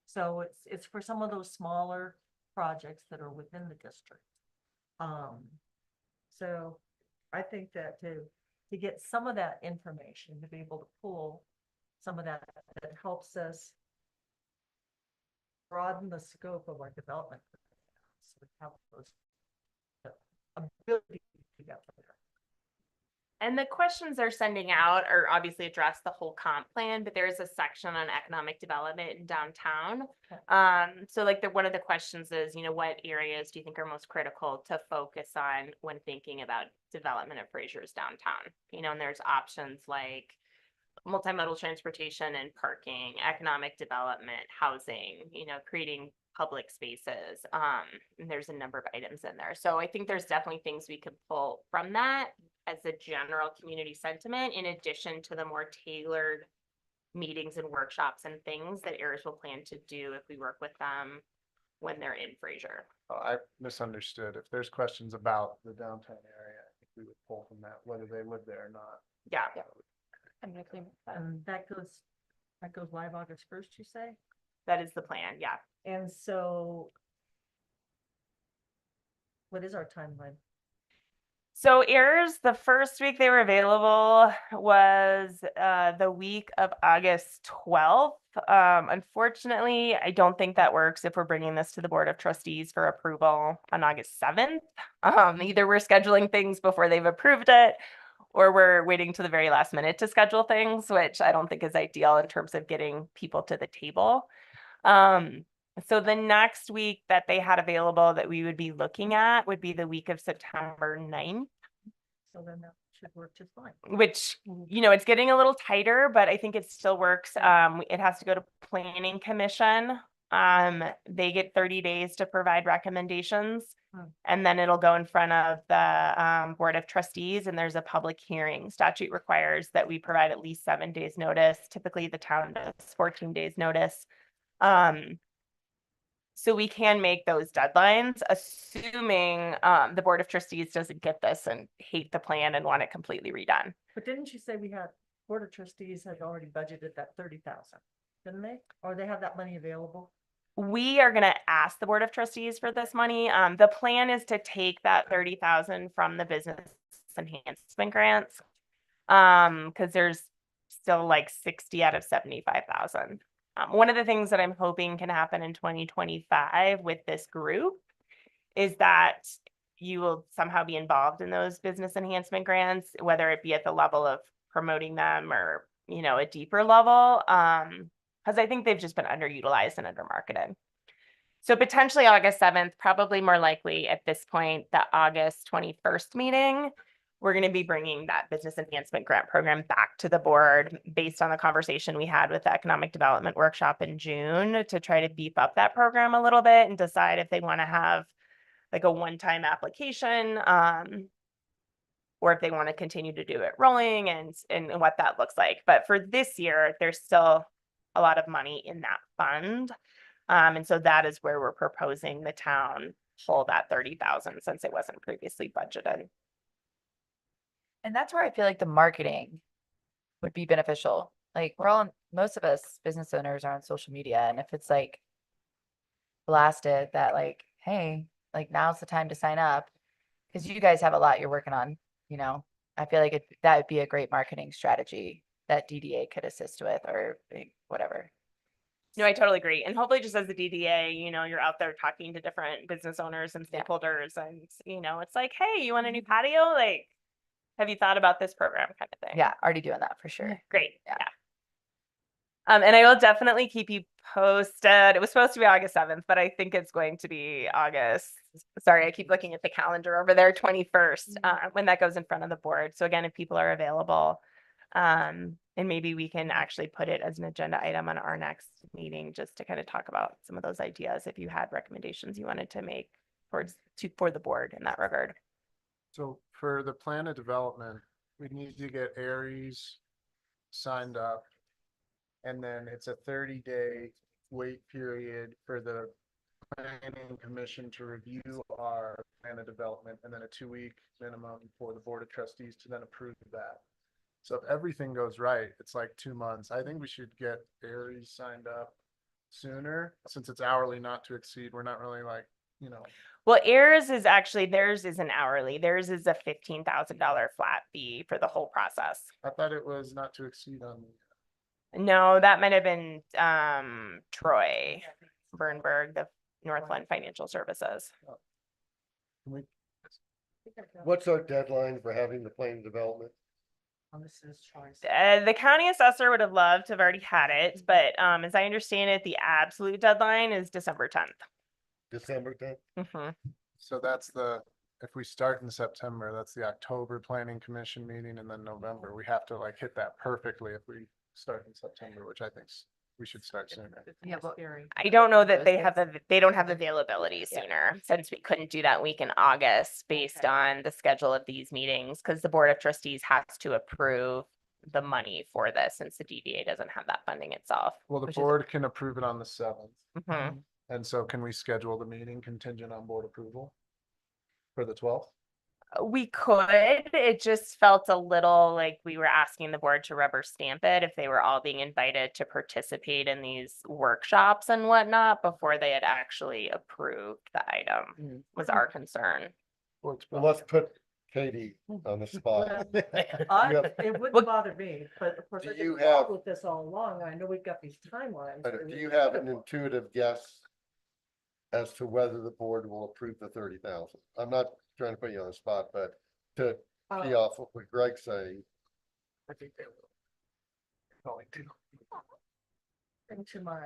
So it's for some of those smaller projects that are within the district. So I think that to get some of that information, to be able to pull some of that helps us broaden the scope of our development. So we have those ability to get there. And the questions they're sending out are obviously address the whole comp plan, but there is a section on economic development in downtown. So like one of the questions is, you know, what areas do you think are most critical to focus on when thinking about development of Fraser's downtown? You know, and there's options like multimodal transportation and parking, economic development, housing, you know, creating public spaces. And there's a number of items in there. So I think there's definitely things we could pull from that as a general community sentiment, in addition to the more tailored meetings and workshops and things that Airs will plan to do if we work with them when they're in Fraser. I misunderstood. If there's questions about the downtown area, I think we would pull from that, whether they live there or not. Yeah. And that goes live August 1st, you say? That is the plan, yeah. And so what is our timeline? So Airs, the first week they were available was the week of August 12th. Unfortunately, I don't think that works if we're bringing this to the Board of Trustees for approval on August 7th. Either we're scheduling things before they've approved it, or we're waiting to the very last minute to schedule things, which I don't think is ideal in terms of getting people to the table. So the next week that they had available that we would be looking at would be the week of September 9th. So then that should work just fine. Which, it's getting a little tighter, but I think it still works. It has to go to planning commission. They get 30 days to provide recommendations. And then it'll go in front of the board of trustees, and there's a public hearing. Statute requires that we provide at least 7 days notice. Typically the town does 14 days notice. So we can make those deadlines, assuming the Board of Trustees doesn't get this and hate the plan and want it completely redone. But didn't you say we had, Board of Trustees had already budgeted that 30,000, didn't they? Or they have that money available? We are gonna ask the Board of Trustees for this money. The plan is to take that 30,000 from the business enhancement grants. Cause there's still like 60 out of 75,000. One of the things that I'm hoping can happen in 2025 with this group is that you will somehow be involved in those business enhancement grants, whether it be at the level of promoting them or, a deeper level. Because I think they've just been underutilized and undermarketed. So potentially August 7th, probably more likely at this point, the August 21st meeting, we're going to be bringing that business enhancement grant program back to the board based on the conversation we had with the economic development workshop in June to try to beef up that program a little bit and decide if they want to have like a one-time application, or if they want to continue to do it rolling and what that looks like. But for this year, there's still a lot of money in that fund. And so that is where we're proposing the town pull that 30,000 since it wasn't previously budgeted. And that's where I feel like the marketing would be beneficial. Like most of us business owners are on social media, and if it's like blasted that like, hey, like now's the time to sign up, because you guys have a lot you're working on, I feel like that would be a great marketing strategy that DDA could assist with or whatever. No, I totally agree. And hopefully just as the DDA, you're out there talking to different business owners and Yeah. stakeholders and, it's like, hey, you want a new patio? Like, have you thought about this program kind of thing? Yeah, already doing that for sure. Great. Yeah. And I will definitely keep you posted. It was supposed to be August 7th, but I think it's going to be August. Sorry, I keep looking at the calendar over there, 21st, when that goes in front of the board. So again, if people are available, and maybe we can actually put it as an agenda item on our next meeting, just to kind of talk about some of those ideas if you had recommendations you wanted to make for the board in that regard. So for the plan of development, we need to get Aries signed up. And then it's a 30-day wait period for the planning commission to review our plan of development, and then a 2-week minimum for the board of trustees to then approve that. So if everything goes right, it's like 2 months. I think we should get Aries signed up sooner, since it's hourly not to exceed. We're not really like, Well, theirs is an hourly. Theirs is a $15,000 flat fee for the whole process. I thought it was not to exceed on the. No, that might have been Troy Bernberg, the Northland Financial Services. Can we, What's our deadline for having the plan development? This is choice. The county assessor would have loved to have already had it, but as I understand it, the absolute deadline is December 10th. December 10th? so if we start in September, that's the October planning commission meeting, and then November. We have to like hit that perfectly if we start in September, which I think we should start sooner. Yeah, but I don't know that Those they don't have availability Yeah. sooner, since we couldn't do that week in August based on the schedule of these meetings, because the Board of Trustees has to approve the money for this, since the DDA doesn't have that funding itself. Well, the Which is- board can approve it on the 7th. Mhm. And so can we schedule the meeting contingent on board approval for the 12th? We could, it just felt a little like we were asking the board to rubber stamp it if they were all being invited to participate in these workshops and whatnot before they had actually approved the item, was our concern. Well, let's put Katie on the spot. You have- It Well- wouldn't bother me, but of course, Do I've you been involved have- with this all along. I know we've got these timelines. But do you have an intuitive guess as to whether the board will approve the 30,000? I'm not trying to put you on the spot, but to key off of what Greg's saying. I think they will. Going to. Into my.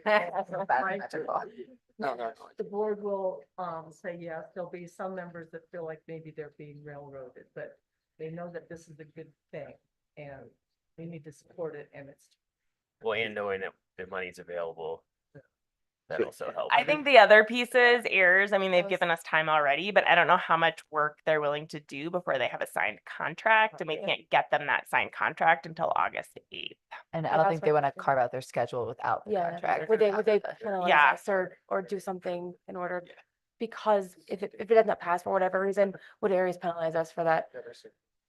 Mathematical. No, no, The board will, say, yes, there'll be some members that feel like maybe they're being railroaded, but they know that this is a good thing and they need to support it and it's. Well, and knowing that the money's available, that also helps. I think the other piece is errors. I mean, they've was- given us time already, but I don't know how much work they're willing to do before they have a signed contract, and we Yeah. can't get them that signed contract until August 8th. And Yeah, I don't that's think they what- want to carve out their schedule without the Yeah, contract. would they after the- penalize Yeah. us or do something in order? Because if it does not pass for whatever reason, would Aries penalize us for that,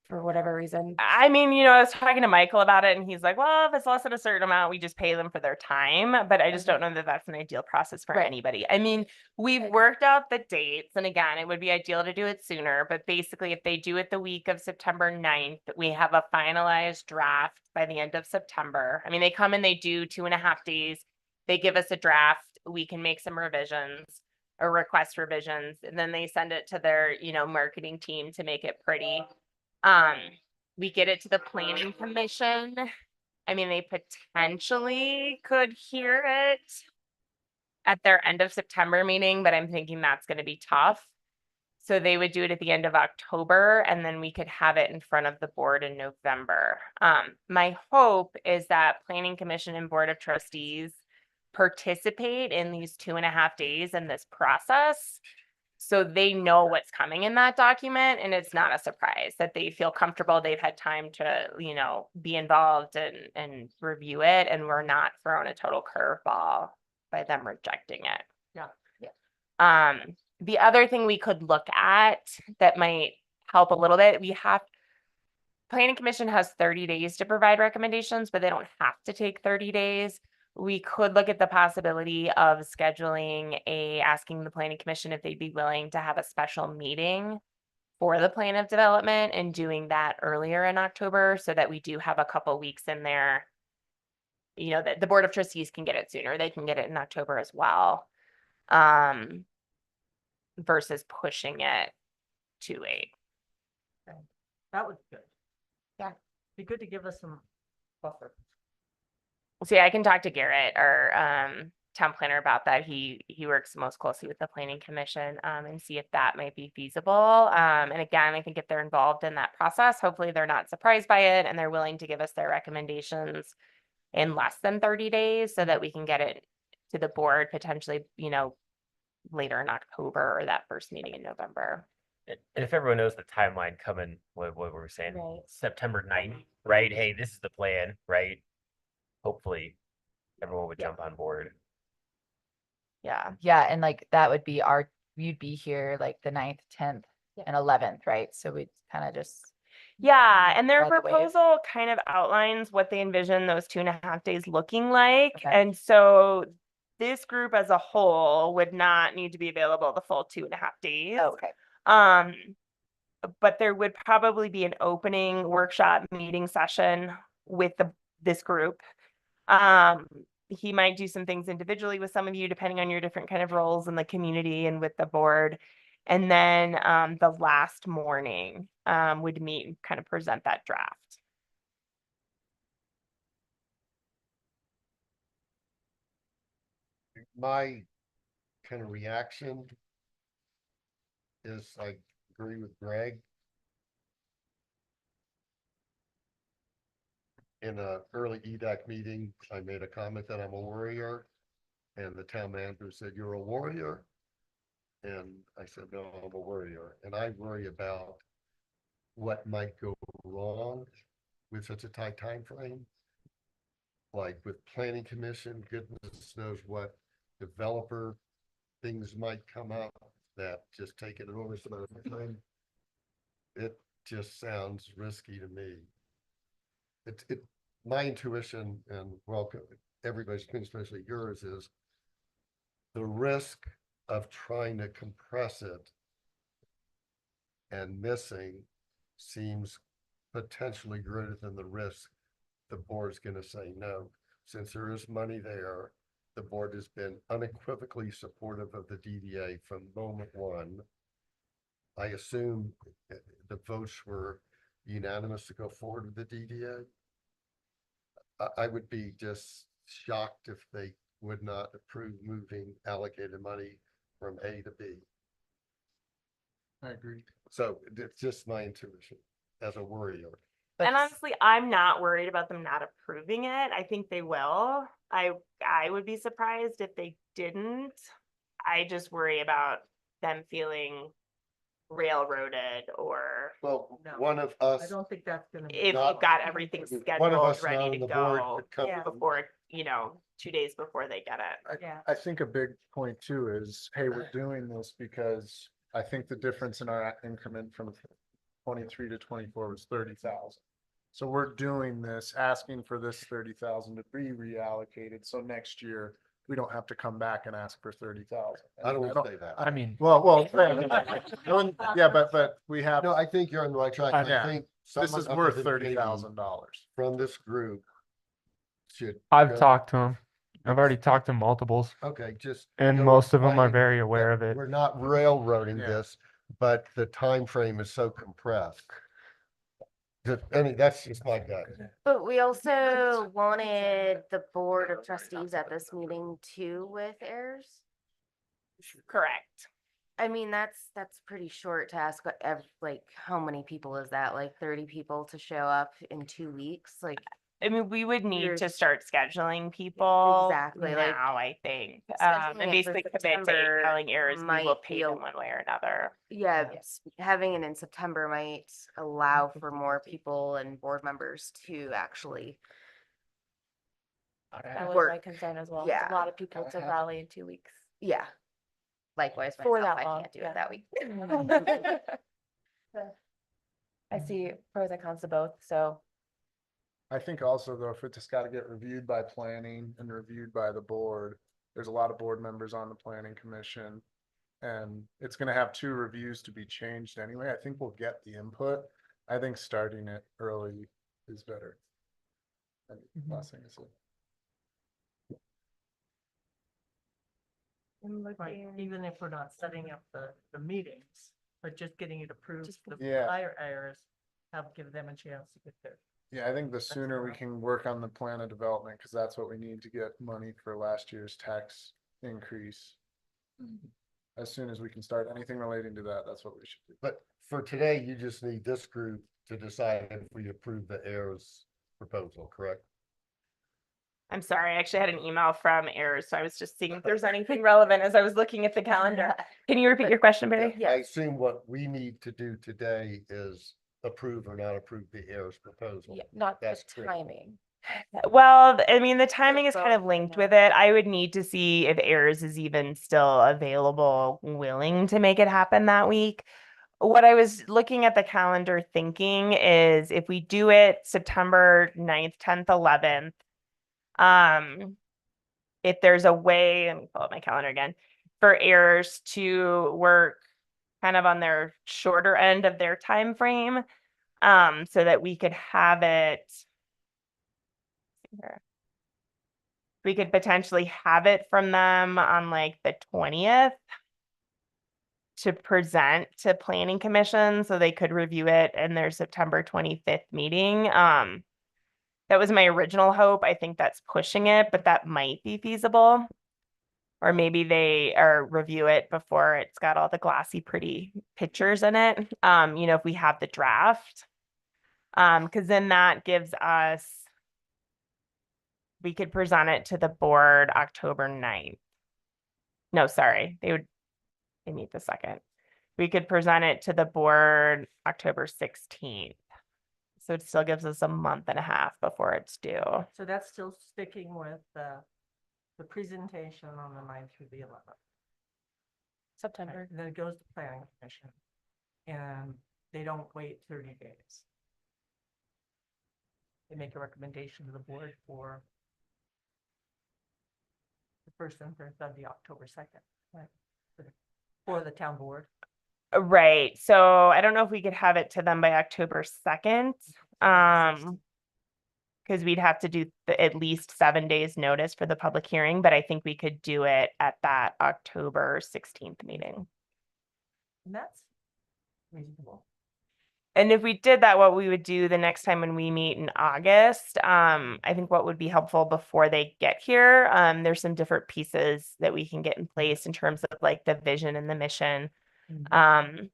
for whatever reason? I mean, I was talking to Michael about it and he's like, well, if it's less than a certain amount, we just pay them for their time. But I just don't know that that's an ideal process for Right. anybody. I mean, we've Right. worked out the dates and again, it would be ideal to do it sooner, but basically if they do it the week of September 9th, we have a finalized draft by the end of September. I mean, they come and they do 2.5 days. They give us a draft. We can make some revisions or request revisions, and then they send it to their, marketing team to make it pretty. We get it to the planning commission. I mean, they potentially could hear it at their end of September meeting, but I'm thinking that's gonna be tough. So they would do it at the end of October and then we could have it in front of the board in November. My hope is that planning commission and board of trustees participate in these 2.5 days in this process. So they know what's coming in that document and it's not a surprise, that they feel comfortable, they've had time to, be involved and review it, and we're not throwing a total curveball by them rejecting it. Yeah. The other thing we could look at that might help a little bit, planning commission has 30 days to provide recommendations, but they don't have to take 30 days. We could look at the possibility of asking the planning commission if they'd be willing to have a special meeting for the plan of development and doing that earlier in October so that we do have a couple weeks in there. That the board of trustees can get it sooner. They can get it in October as well. Versus pushing it too late. That would be good. Yeah. Be good to give us some buffer. See, I can talk to Garrett, our town planner, about that. He works most closely with the planning commission and see if that might be feasible. And again, I think if they're involved in that process, hopefully they're not surprised by it and they're willing to give us their recommendations in less than 30 days so that we can get it to the board potentially, later in October or that first meeting in November. And if everyone knows the timeline coming, what we're saying, Right. September 9th, right? Hey, this is the plan, right? Hopefully, everyone would Yeah. jump on board. Yeah. Yeah, and like that would be you'd be here like the 9th, 10th Yeah. and 11th, right? So we'd kind of just, Yeah, and their Ride the wave. proposal kind of outlines what they envision those 2.5 days looking like. Okay. And so this group as a whole would not need to be available the full 2.5 days. oh, okay. But there would probably be an opening workshop meeting session with this group. He might do some things individually with some of you, depending on your different kind of roles in the community and with the board. And then the last morning would meet and kind of present that draft. My kind of reaction is I agree with Greg. In a early EDAC meeting, I made a comment that I'm a warrior. And the town manager said, "You're a warrior?" And I said, "No, I'm a warrior." And I worry about what might go wrong with such a tight time frame. Like with planning commission, goodness knows what developer things might come up that just take an enormous amount of time. It just sounds risky to me. My intuition, and welcome everybody's opinion, especially yours, is the risk of trying to compress it and missing seems potentially greater than the risk the board's gonna say no. Since there is money there, the board has been unequivocally supportive of the DDA from moment one. I assume the votes were unanimous to go forward with the DDA. I would be just shocked if they would not approve moving allocated money from A to B. I agree. So it's just my intuition as a worrier. But And honestly, I'm not worried about them not approving it. I think they will. I would be surprised if they didn't. I just worry about them feeling railroaded, or Well, No. one of I us, don't think that's gonna. if Not- you've got everything one of scheduled, us ready not to on the board go could come. Yeah. before, 2 days before they get it. Yeah. I think a big point too is, hey, we're doing this because I think the difference in our increment from 23 to 24 was 30,000. So we're doing this, asking for this 30,000 to be reallocated, so next year we don't have to come back and ask for 30,000. I don't say that. I mean, Well, yeah, but we have, No, I think you're on the right track. Yeah. I think this someone is other worth than $30,000. Jamie from this group should. I've go- talked to him. I've already talked to multiples, Okay, just. and go most of them are explain very that aware of it. We're not railroading Yeah. this, but the time frame is so compressed. That's just my gut. But we also wanted the Board of Trustees at this meeting too with heirs. Correct. I mean, that's pretty short to ask, like, how many people is that? Like 30 people to show up in 2 weeks? Like, I mean, we would need to There's- start scheduling people Exactly, like, now, I think. scheduling And it for basically commit to September telling heirs we will might pay be a- them one way or another. yeah, having it in September might allow for more people and board members to actually. That was my work. concern as well. Yeah. A lot of people to rally in 2 weeks. Yeah. Likewise, For myself, that I long, can't do yeah. it that week. I see pros and cons to both, so I think also though, if it's got to get reviewed by planning and reviewed by the board, there's a lot of board members on the planning commission. And it's gonna have 2 reviews to be changed anyway. I think we'll get the input. I think starting it early is better. And last thing to say. Right, even if we're not setting up the meetings, but just getting it approved, Just the Yeah. prior heirs give them a chance to get there. Yeah, I think the sooner we fine. can work on the plan of development, because that's what we need to get money for last year's tax increase. As soon as we can start anything relating to that, that's what we should do. But for today, you just need this group to decide if we approve the heirs proposal, correct? I'm sorry, I actually had an email from heirs, so I was just seeing if there's anything relevant as I was looking at the calendar. Can you repeat your question, Barry? I assume what we need to do today is approve or not approve the heirs proposal. yeah, not the That's critical. timing. Well, I mean, the timing is kind both, of linked yeah. with it. I would need to see if heirs is even still available, willing to make it happen that week. What I was looking at the calendar thinking is if we do it September 9th, 10th, 11th, if there's a way, let me pull up my calendar again, for heirs to work kind of on their shorter end of their time frame, so that we could have it. Here. We could potentially have it from them on like the 20th to present to planning commission so they could review it in their September 25th meeting. That was my original hope. I think that's pushing it, but that might be feasible. Or maybe they review it before it's got all the glossy, pretty pictures in it. If we have the draft. Because then that gives us, we could present it to the board October 9th. No, sorry, they meet the 2nd. We could present it to the board October 16th. So it still gives us a month and a half before it's due. So that's still sticking with the presentation on the 9th through the 11th. September. And then it goes to planning commission. And they don't wait 30 days. They make a recommendation to the board for the first and third of the October 2nd, right? For the town board. Right. So I don't know if we could have it to them by October 2nd. Because we'd have to do at least 7 days notice for the public hearing, but I think we could do it at that October 16th meeting. And that's reasonable. And if we did that, what we would do the next time when we meet in August, I think what would be helpful before they get here, there's some different pieces that we can get in place in terms of like the vision and the mission. And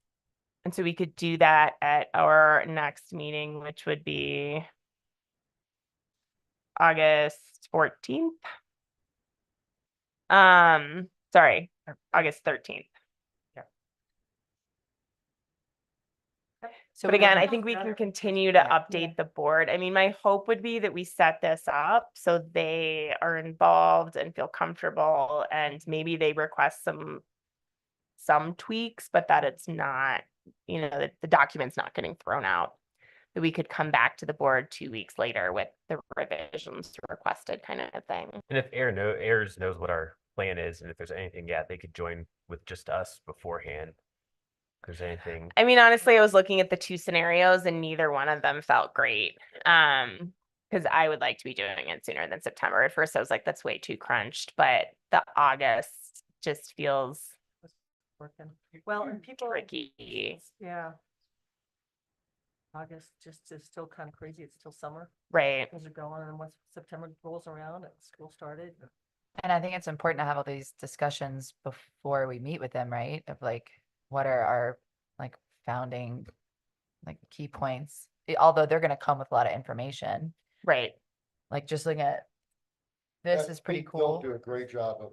so we could do that at our next meeting, which would be August 14th. Sorry, August 13th. So But we again, don't- I think we can continue to update the board. I mean, my hope would be that we set this up so they are involved and feel comfortable, and maybe they request some tweaks, but that it's not, you know, that the document's not getting thrown out. That we could come back to the board 2 weeks later with the revisions requested kind of thing. And if Ayers knows what our plan is, and if there's anything, yeah, they could join with just us beforehand. If there's anything. I mean, honestly, I was looking at the two scenarios and neither one of them felt great. Because I would like to be doing it sooner than September. At first, I was like, that's way too crunched, but the August just feels Working. Well, and people. tricky. Yeah. August just is still kind of crazy. It's still summer. Right. Things are going, and once September rolls around and school started. And I think it's important to have all these discussions before we meet with them, right? Of like, what are our like founding, like key points? Although they're gonna come with a lot of information, Right. like just looking at this Yeah, is pretty Pete, they'll cool. Do a great job of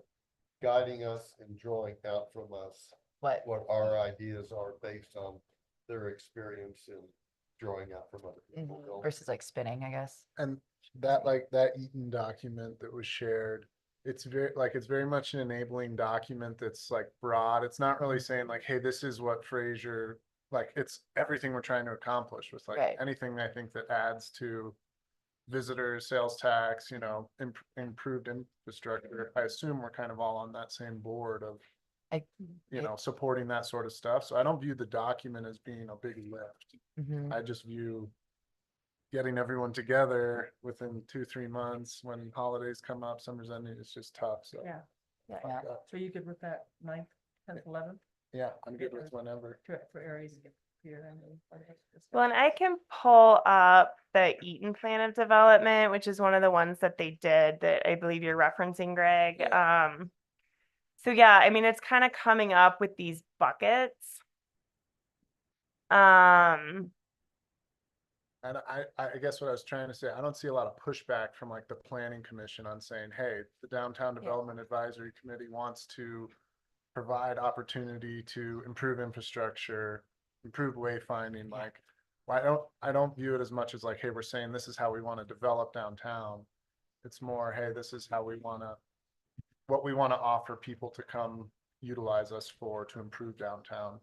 guiding us and drawing out from us What, what our ideas are based on their experience and drawing out from other people. They'll- versus like spinning, I guess. And that, like, that Eaton document that was shared, it's very much an enabling document that's like broad. It's not really saying like, hey, this is what Fraser, like, it's everything we're trying to accomplish with like Right. anything I think that adds to visitors, sales tax, you know, improved infrastructure. I assume we're kind of all on that same board of, I, you know, supporting that sort of stuff. So I don't view the document as being a big lift. mhm. I just view getting everyone together within 2-3 months when holidays come up, summer's ending, it's just tough, so. Yeah. Yeah. So you could with that 9th, 10th, 11th Yeah, I'm good with whenever. for Aries to get here and then. Well, and I can pull up the Eaton Plan of Development, which is one of the ones that they did that I believe you're referencing, Greg. So yeah, I mean, it's kind of coming up with these buckets. And I guess what I was trying to say, I don't see a lot of pushback from like the planning commission on saying, hey, the Downtown Development Advisory Committee wants to provide opportunity to improve infrastructure, improve wayfinding, like, I don't view it as much as like, hey, we're saying this is how we want to develop downtown. It's more, hey, this is how what we want to offer people to come utilize us for to improve downtown.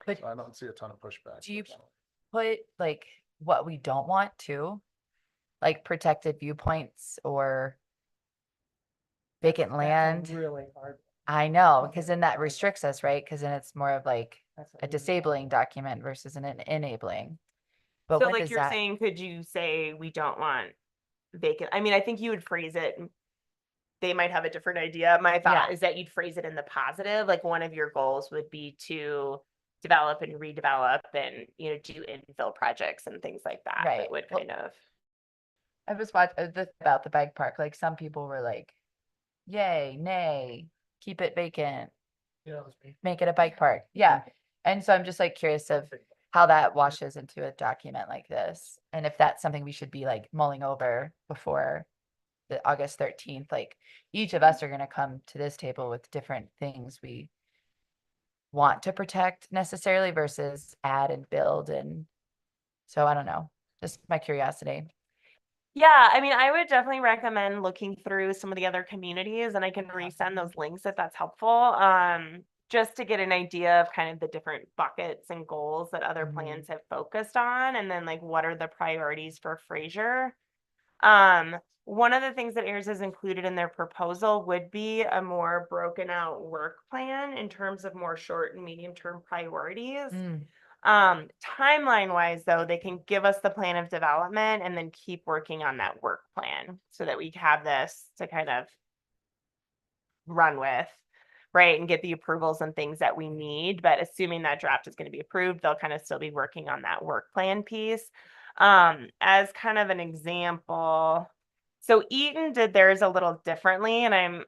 But So I don't see a ton of pushback. do you with that. put like what we don't want to, like protected viewpoints or vacant land? Really hard. I know, because then that restricts us, right? Because then it's more of like That's a disabling document versus an enabling. But So what like does you're that? saying, could you say we don't want vacant? I mean, I think you would phrase it. They might have a different idea. My thought Yeah. is that you'd phrase it in the positive, like one of your goals would be to develop and redevelop and, you know, do infill projects and things like that. Right. That would Well, kind of. I was watching about the bike park. Like some people were like, "Yay, nay, keep it vacant, make it a bike park." Yeah, and so I'm just like curious of how that washes into a document like this, and if that's something we should be like mulling over before the August 13th. Like each of us are going to come to this table with different things we want to protect necessarily versus add and build, and so I don't know. Just my curiosity. Yeah, I mean, I would definitely recommend looking through some of the other communities and I can resend those links if that's helpful. Just to get an idea of kind of the different buckets and goals that other Mhm. plans have focused on, and then like what are the priorities for Fraser. One of the things that Ayers has included in their proposal would be a more broken out work plan in terms of more short and medium term priorities. Mm. Timeline wise though, they can give us the plan of development and then keep working on that work plan so that we have this to kind of run with. right, and get the approvals and things that we need. But assuming that draft is going to be approved, they'll kind of still be working on that work plan piece. As kind of an example, so Eaton did theirs a little differently, and I'm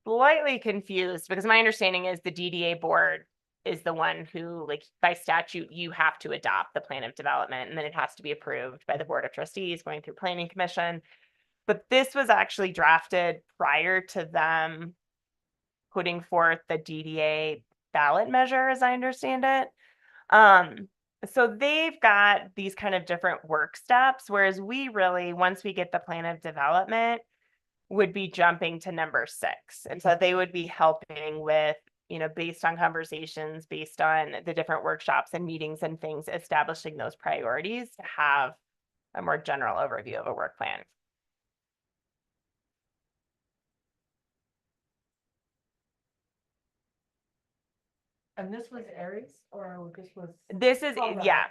slightly confused because my understanding is the DDA board is the one who, like, by statute, you have to adopt the plan of development, and then it has to be approved by the Board of Trustees going through Planning Commission. But this was actually drafted prior to them putting forth the DDA ballot measure, as I understand it. So they've got these kind of different work steps, whereas we really, once we get the plan of development, would be jumping to number 6. And so they would be helping with, based on conversations, based on the different workshops and meetings and things, establishing those priorities to have a more general overview of a work plan. And this was Aries or this was? This is, Oh, right. yeah,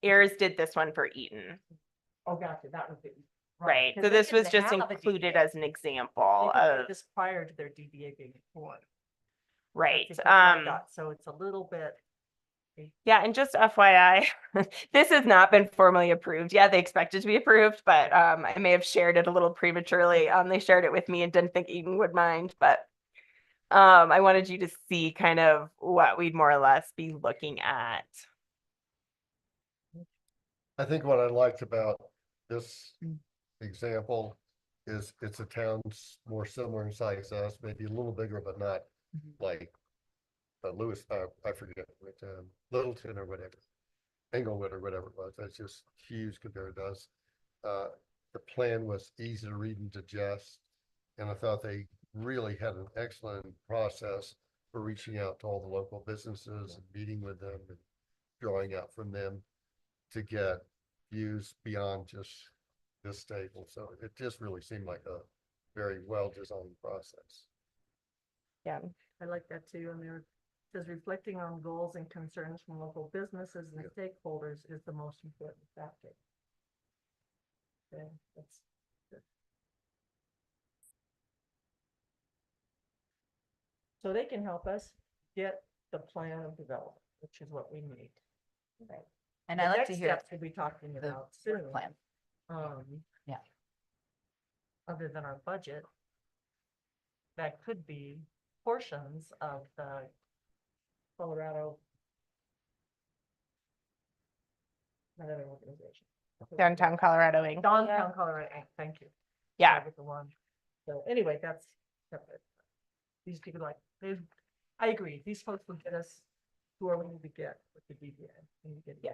Ayers did this one for Eaton, Oh, gotcha, that was it. right? 'Cause So they this was didn't just have a included DDA. as an example They did of, this prior to their DDA being formed. right? That's what I got. So it's a little bit. Yeah, and just FYI, this has not been formally approved. Yeah, they expect it to be approved, but I may have shared it a little prematurely. They shared it with me and didn't think Eaton would mind, but I wanted you to see kind of what we'd more or less be looking at. I think what I liked about this example is it's a town more similar in size to us, maybe a little bigger, but not like Lewis, I forget, what, Littleton or whatever, Englewood or whatever it was. That's just huge compared to us. The plan was easy to read and digest, and I thought they really had an excellent process for reaching out to all the local businesses and meeting with them and drawing out from them to get views beyond just this table. So it just really seemed like a very well-designed process. Yeah. I like that too. And there, says reflecting on goals and concerns from local businesses and stakeholders is the most important factor. Okay, that's good. So they can help us get the plan of development, which is what we need. Right. And The I like next to hear steps we'll be talking the about work soon. plan. Yeah. Other than our budget, that could be portions of the Colorado. Not every organization. Downtown Colorado Inc. Downtown Colorado, thank you. Yeah. With the one. So anyway, that's separate. These people I agree, these folks will get us to where we need to get with the DDA. Yeah.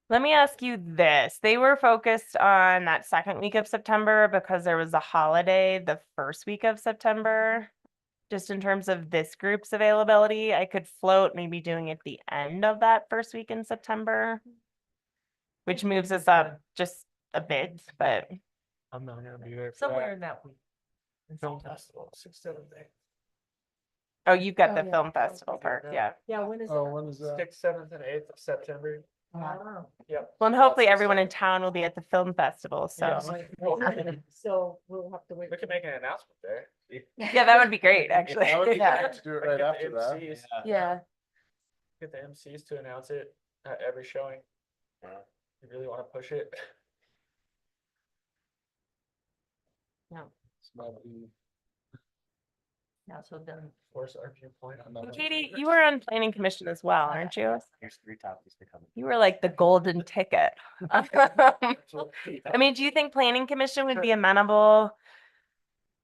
Let me ask you this. They were focused on that second week of September because there was a holiday the first week of September. Just in terms of this group's availability, I could float maybe doing it the end of that first week in September, which moves us up just a bit, but I'm not gonna be there for Somewhere that. in that week. Film festival, 6th, 7th, 8th. oh, you've got Oh, the yeah. film festival part, yeah. Yeah, when is it? Oh, when is that? 6th, 7th, and 8th of September. Wow. Yep. Well, and hopefully everyone in town will be at the film festival, so. So we'll have to wait. We can make an announcement there. Yeah, that would be great, actually. That would be Yeah. great to do it Like, right get the after that. MCs Yeah. Get the MCs to announce it at every showing. You really wanna push it? Yeah, so then. Force our viewpoint on that. Katie, you were on planning commission as well, aren't you? Here's 3 topics to come. You were like the golden ticket. I mean, do you think planning commission would be amenable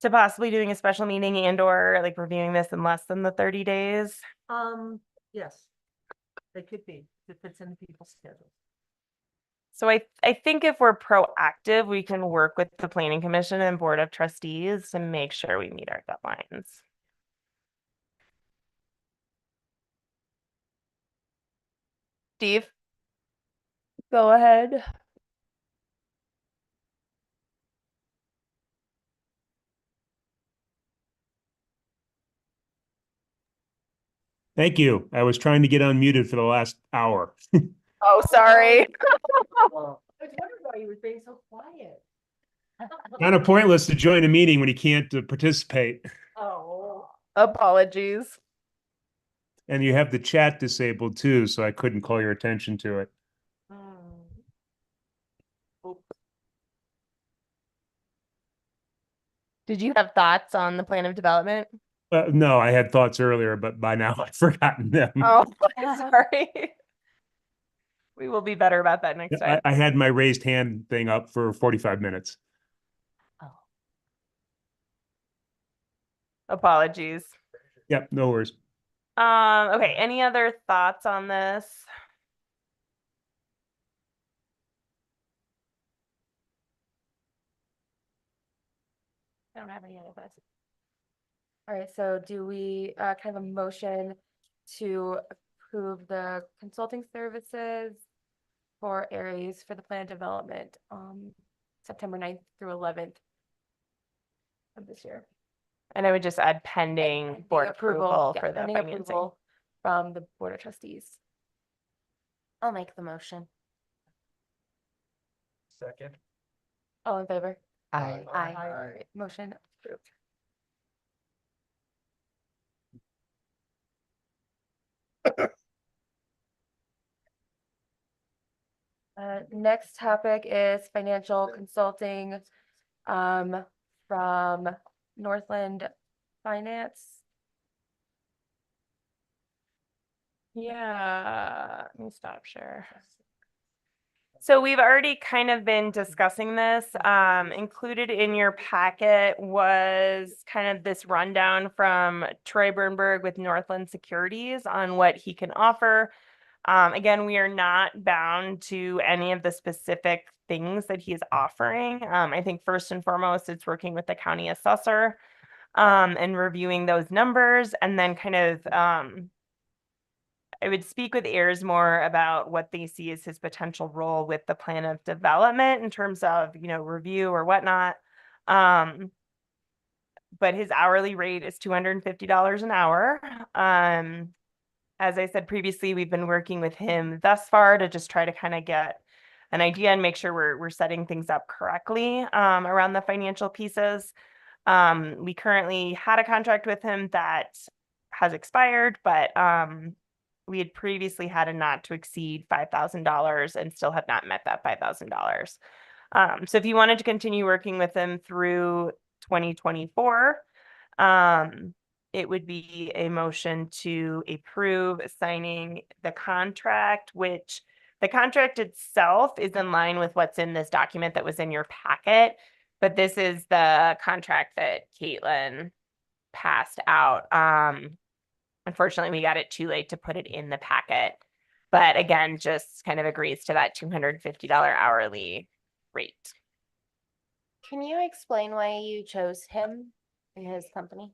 to possibly doing a special meeting and or like reviewing this in less than the 30 days? Yes. They could be, if it fits into people's schedules. So I think if we're proactive, we can work with the planning commission and board of trustees to make sure we meet our deadlines. Steve? Go ahead. Thank you. I was trying to get unmuted for the last hour. Oh, sorry. I was wondering why you were being so quiet. Kind of pointless to join a meeting when you can't participate. Oh. Apologies. And you have the chat disabled too, so I couldn't call your attention to it. Did you have thoughts on the plan of development? No, I had thoughts earlier, but by now I've forgotten them. Oh, sorry. We will be better about that next I, time. I had my raised hand thing up for 45 minutes. Apologies. Yep, no worries. Okay, any other thoughts on this? I don't have any other thoughts. All right, so do we kind of a motion to approve the consulting services for Aries for the plan of development, September 9th through 11th of this year? And I would just add pending Pending board approval yeah, for the pending financing. approval from the Board of Trustees. I'll make the motion. Second. All in favor? Aye. Aye. Great, motion approved. Next topic is financial consulting from Northland Finance. Yeah, let me stop share. So we've already kind of been discussing this. Included in your packet was kind of this rundown from Troy Bernberg with Northland Securities on what he can offer. Again, we are not bound to any of the specific things that he's offering. I think first and foremost, it's working with the county assessor and reviewing those numbers, and then kind of I would speak with Ayers more about what they see as his potential role with the plan of development in terms of, review or whatnot. But his hourly rate is $250 an hour. As I said previously, we've been working with him thus far to just try to kind of get an idea and make sure we're setting things up correctly around the financial pieces. We currently had a contract with him that has expired, but we had previously had a not to exceed $5,000 and still have not met that $5,000. So if you wanted to continue working with him through 2024, it would be a motion to approve signing the contract, which the contract itself is in line with what's in this document that was in your packet. But this is the contract that Caitlin passed out. Unfortunately, we got it too late to put it in the packet. But again, just kind of agrees to that $250 hourly rate. Can you explain why you chose him and his company?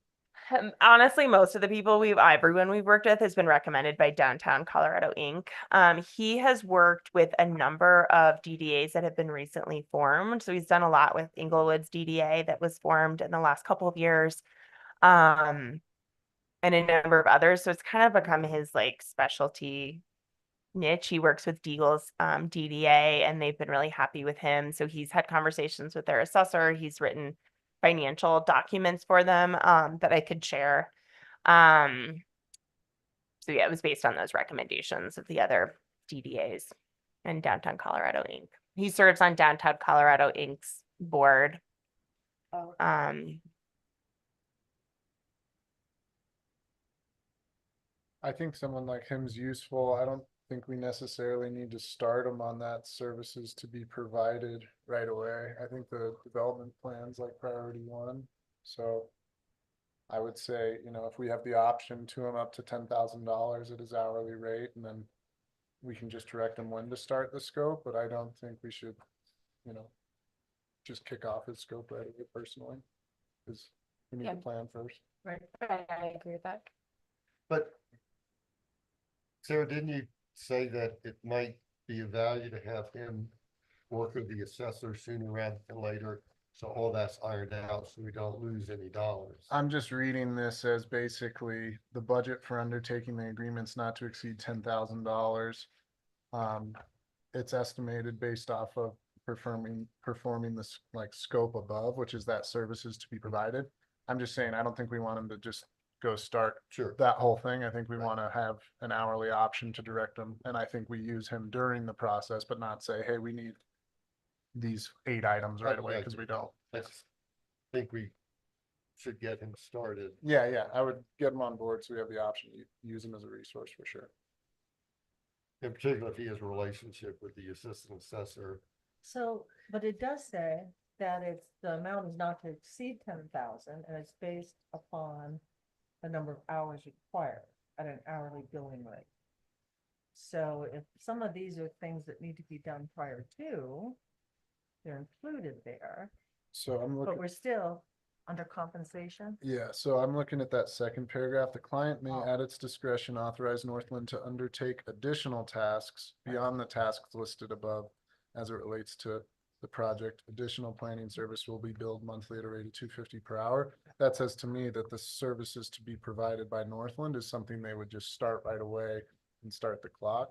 Honestly, most of the people everyone we've worked with has been recommended by Downtown Colorado Inc. He has worked with a number of DDAs that have been recently formed. So he's done a lot with Inglewood's DDA that was formed in the last couple of years. And a number of others. So it's kind of become his specialty niche. He works with Deagle's DDA, and they've been really happy with him. So he's had conversations with their assessor. He's written financial documents for them that I could share. So yeah, it was based on those recommendations of the other DDAs and Downtown Colorado Inc. He serves on Downtown Colorado Inc.'s board. Oh. I think someone like him's useful. I don't think we necessarily need to start him on that services to be provided right away. I think the development plan's like priority one. So I would say, if we have the option to him up to $10,000 at his hourly rate, and then we can just direct him when to start the scope, but I don't think we should, just kick off his scope right away personally. Because we need to plan first. Right, I agree with that. But Sarah, didn't you say that it might be of value to have him work with the assessor sooner rather than later? So all that's ironed out so we don't lose any dollars. I'm just reading this as basically the budget for undertaking the agreements not to exceed $10,000. It's estimated based off of performing this like scope above, which is that services to be provided. I'm just saying, I don't think we want him to just go start Sure. that whole thing. I think we want to have an hourly option to direct him. And I think we use him during the process, but not say, hey, we need these 8 items right away, because we don't. I just think we should get him started. Yeah, I would get him on board so we have the option to use him as a resource for sure. In particular, if he has a relationship with the assistant assessor. So, but it does say that it's, the amount is not to exceed 10,000 and it's based upon the number of hours required at an hourly billing rate. So if some of these are things that need to be done prior to, they're included there, So I'm but looking. we're still under compensation. Yeah, so I'm looking at that second paragraph. The client may Oh. at its discretion authorize Northland to undertake additional tasks beyond the tasks listed above as it relates to the project. Additional planning service will be billed monthly at a rate of $250 per hour. That says to me that the services to be provided by Northland is something they would just start right away and start the clock.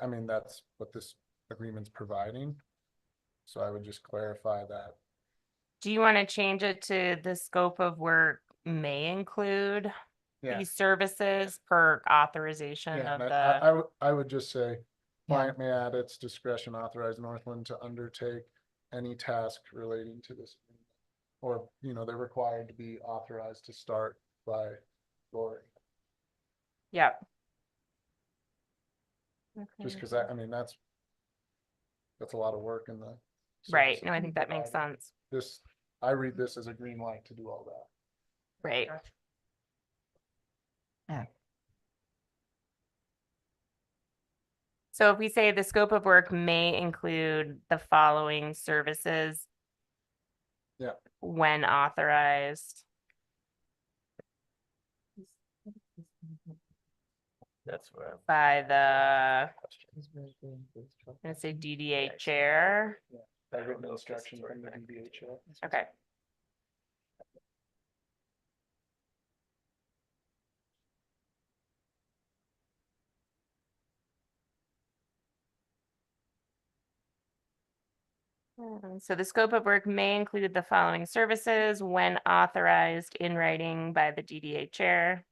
I mean, that's what this agreement's providing. So I would just clarify that. Do you want to change it to the scope of work may include Yeah. these services per authorization Yeah, of and the, I would just say, Yeah. client may at its discretion authorize Northland to undertake any task relating to this. Or, they're required to be authorized to start by Lori, yeah. just because that's a lot of work in the. Right, services no, I think that makes provided. sense, I read this as a green light to do all that. right? Yeah. So if we say the scope of work may include the following services. Yeah. When authorized. That's what By the, I'm. I'm gonna say DDA chair, By written instruction from the DBHO. okay. So the scope of work may include the following services when authorized in writing by the DDA chair.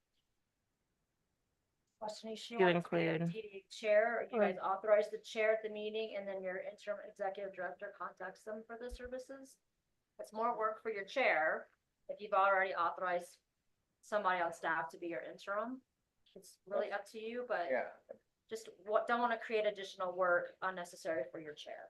Question is, she To wants to be a include- TDA chair, or you Or- guys authorize the chair at the meeting and then your interim executive director contacts them for the services? It's more work for your chair if you've already authorized somebody on staff to be your interim. It's really up to you, but just don't want to create additional work unnecessary for your chair.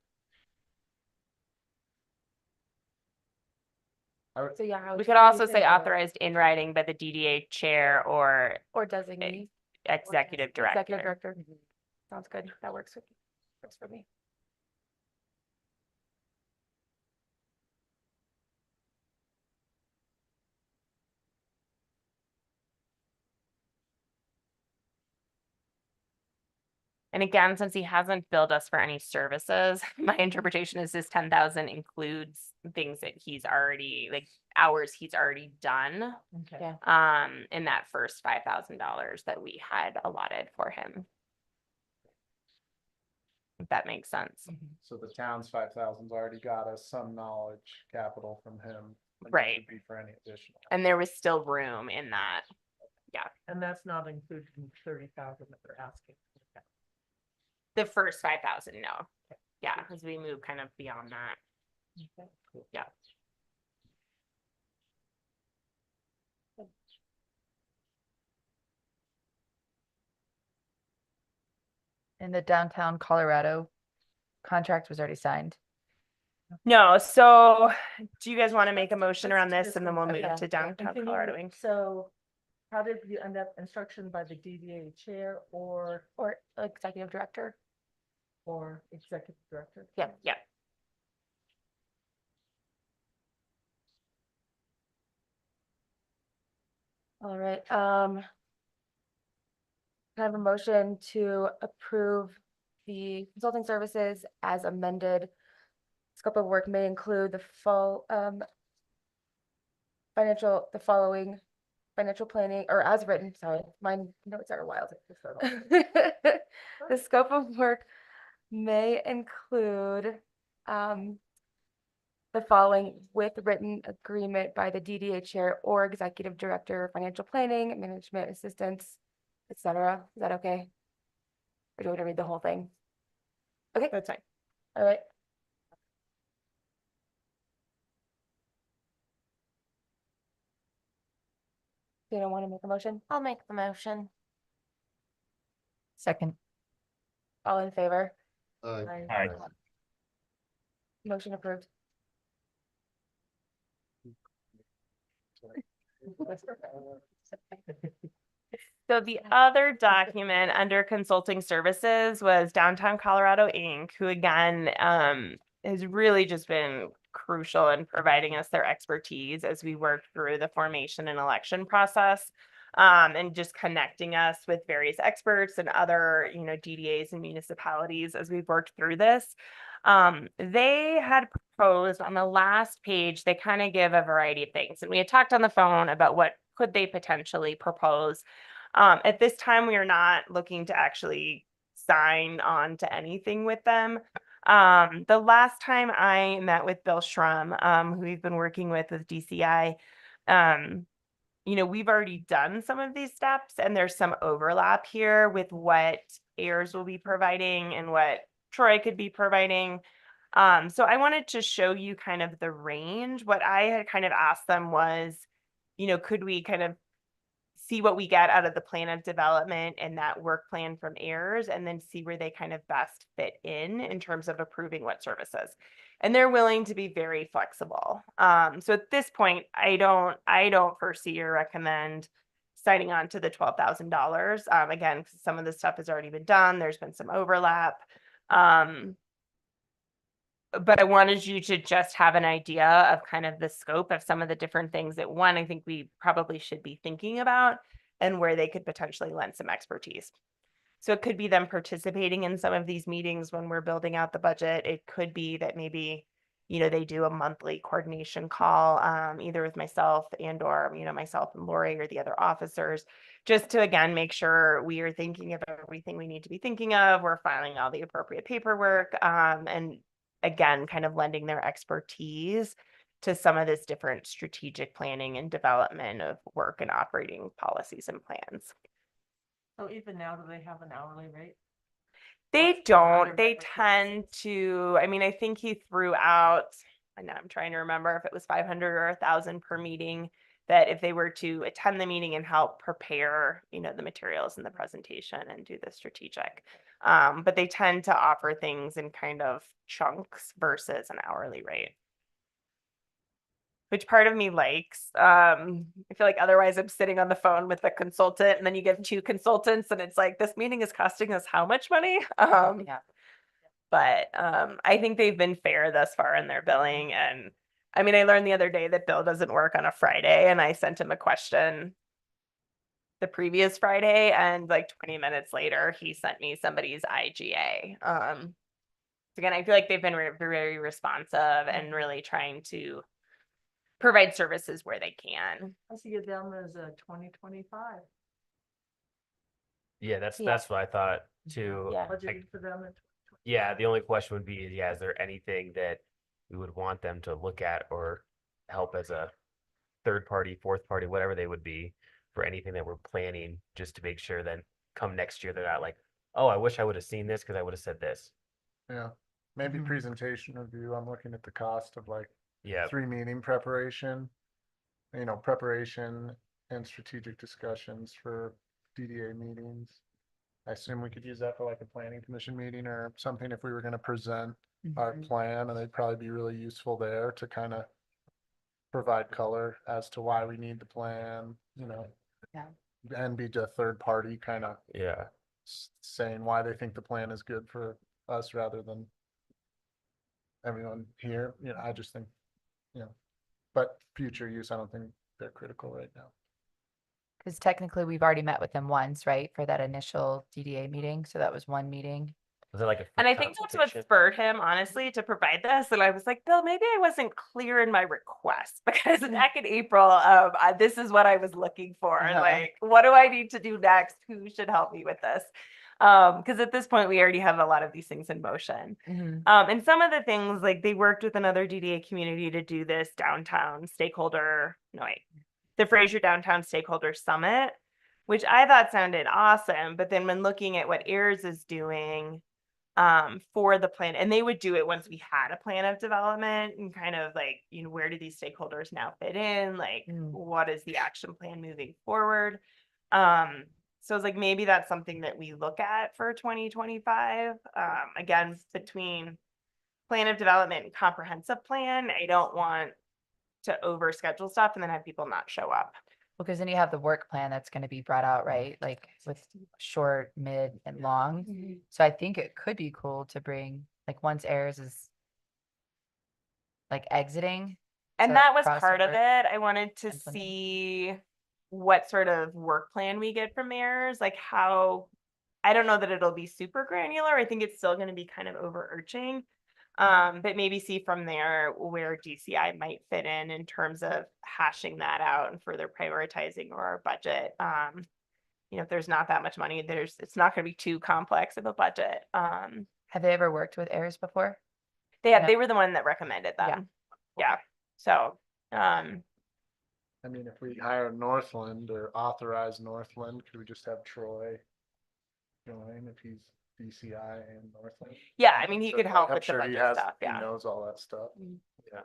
So yeah. how We would could you also think say of- authorized in writing by the DDA chair or Or designee. executive Executive director. director. Sounds good. That works for me. And again, since he hasn't billed us for any services, my interpretation is this 10,000 includes things that he's already, like hours he's already done. Okay. Yeah. In that first $5,000 that we had allotted for him. If that makes sense. So the town's 5,000's already got us some knowledge capital from him. and this Right. would Be for any additional. And there was still room in that. And that's not included in 30,000 that they're asking. The first 5,000, no. Yeah, because we move kind of beyond that. Yeah. And the downtown Colorado contract was already signed. No, so do you guys want to make a motion Let's around do this this and then one. we'll move Okay. to And downtown can you- Colorado Wing? So how did you end up instruction by the DDA chair or Or executive director. executive director? Yep, yep. All right, can I have a motion to approve the consulting services as amended. Scope of work may include the following financial planning, or as written, sorry, my notes are wild. The scope of work may include the following with written agreement by the DDA chair or executive director, financial planning, management assistance, etc. Is that okay? Or do you want to read the whole thing? Okay, That's fine. all right. Do you want to make a motion? I'll make the motion. Second. All in favor? Aye. Motion approved. So the other document under consulting services was Downtown Colorado Inc., who again, has really just been crucial in providing us their expertise as we work through the formation and election process. And just connecting us with various experts and other, DDAs and municipalities as we've worked through this. They had proposed on the last page, they kind of give a variety of things. And we had talked on the phone about what could they potentially propose. At this time, we are not looking to actually sign on to anything with them. The last time I met with Bill Schrum, who we've been working with DCI, we've already done some of these steps and there's some overlap here with what AIRS will be providing and what Troy could be providing. So I wanted to show you kind of the range. What I had kind of asked them was, could we kind of see what we get out of the plan of development and that work plan from AIRS and then see where they kind of best fit in terms of approving what services. And they're willing to be very flexible. So at this point, I don't foresee or recommend signing on to the $12,000. Again, some of the stuff has already been done. There's been some overlap. But I wanted you to just have an idea of kind of the scope of some of the different things that I think we probably should be thinking about and where they could potentially lend some expertise. So it could be them participating in some of these meetings when we're building out the budget. It could be that maybe, they do a monthly coordination call, either with myself or myself and Lori or the other officers, just to, again, make sure we are thinking of everything we need to be thinking of. We're filing all the appropriate paperwork, and again, kind of lending their expertise to some of this different strategic planning and development of work and operating policies and plans. So even now, do they have an hourly rate? They don't. They tend to, I think he threw out, and I'm trying to remember if it was 500 or 1,000 per meeting, that if they were to attend the meeting and help prepare, the materials and the presentation and do the strategic. But they tend to offer things in kind of chunks versus an hourly rate. Which part of me likes. I feel like otherwise I'm sitting on the phone with a consultant and then you get two consultants and it's like, this meeting is costing us how much money? Yeah. But I think they've been fair thus far in their billing. And I learned the other day that Bill doesn't work on a Friday and I sent him a question the previous Friday and like 20 minutes later, he sent me somebody's IGA. Again, I feel like they've been very responsive and really trying to provide services where they can. I see them as a 2025. Yeah, that's Yeah. that's what I thought too. Yeah. Budgeted for them in Yeah, the only question would be, is there anything that we would want them to look at or help as a third party, fourth party, whatever they would be for anything that we're planning, just to make sure then come next year, they're not like, oh, I wish I would have seen this because I would have said this. Yeah, maybe Mhm. presentation review. I'm looking at the cost of like Yeah, 3 meeting preparation. Preparation and strategic discussions for DDA meetings. I assume we could use that for like a planning commission meeting or something if we were gonna present our plan, and they'd probably be really useful there to kind of provide color as to why we need the plan, Yeah. and be a third party kind of yeah. saying why they think the plan is good for us rather than everyone here. I just think, but future use, I don't think they're critical right now. Because technically we've already met with them once, right, for that initial DDA meeting. So that was one meeting. Was it like a And free I think that's what consultation? spurred him, honestly, to provide this. And I was like, Bill, maybe I wasn't clear in my request because back in April, this is what I was looking for. Uh-huh. Like, what do I need to do next? Who should help me with this? Because at this point, we already have a lot of these things in motion. And some of the things, like they worked with another DDA community to do this the Fraser Downtown Stakeholder Summit, which I thought sounded awesome. But then when looking at what AIRS is doing for the plan, and they would do it once we had a plan of development and kind of like, where do these stakeholders now fit in? Like, what is the action plan moving forward? So it's like, maybe that's something that we look at for 2025. Again, between plan of development and comprehensive plan, I don't want to overschedule stuff and then have people not show up. Well, because then you have the work plan that's going to be brought out, right? Like with short, mid, and long. So I think it could be cool to bring, like, once AIRS is like exiting. And to that was cross part of over it. I wanted to implement. see what sort of work plan we get from AIRS, like how, I don't know that it'll be super granular. I think it's still going to be kind of overarching. But maybe see from there where DCI might fit in terms of hashing that out and further prioritizing our budget. If there's not that much money, it's not going to be too complex of a budget. Have they ever worked with AIRS before? They were the one that recommended them. Yeah. So, I mean, if we hire Northland or authorize Northland, could we just have Troy join if he's DCI and Northland? yeah, I mean, he So, could like, help I'm with the sure budget he has- stuff. He Yeah. knows all that stuff. Yeah.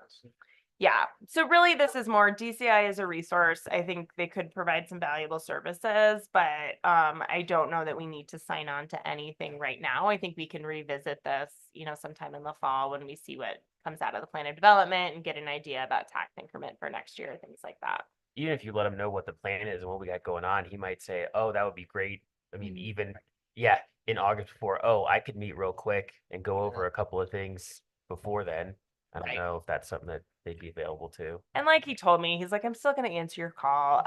Yeah, so really this is more DCI as a resource. I think they could provide some valuable services, but I don't know that we need to sign on to anything right now. I think we can revisit this, sometime in the fall when we see what comes out of the plan of development and get an idea about tax increment for next year, things like that. Even if you let him know what the plan is and what we got going on, he might say, oh, that would be great. I mean, even, in August before, oh, I could meet real quick and go over a couple of things before then. I don't Right. know if that's something that they'd be available to. And like he told me, he's like, I'm still gonna answer your call.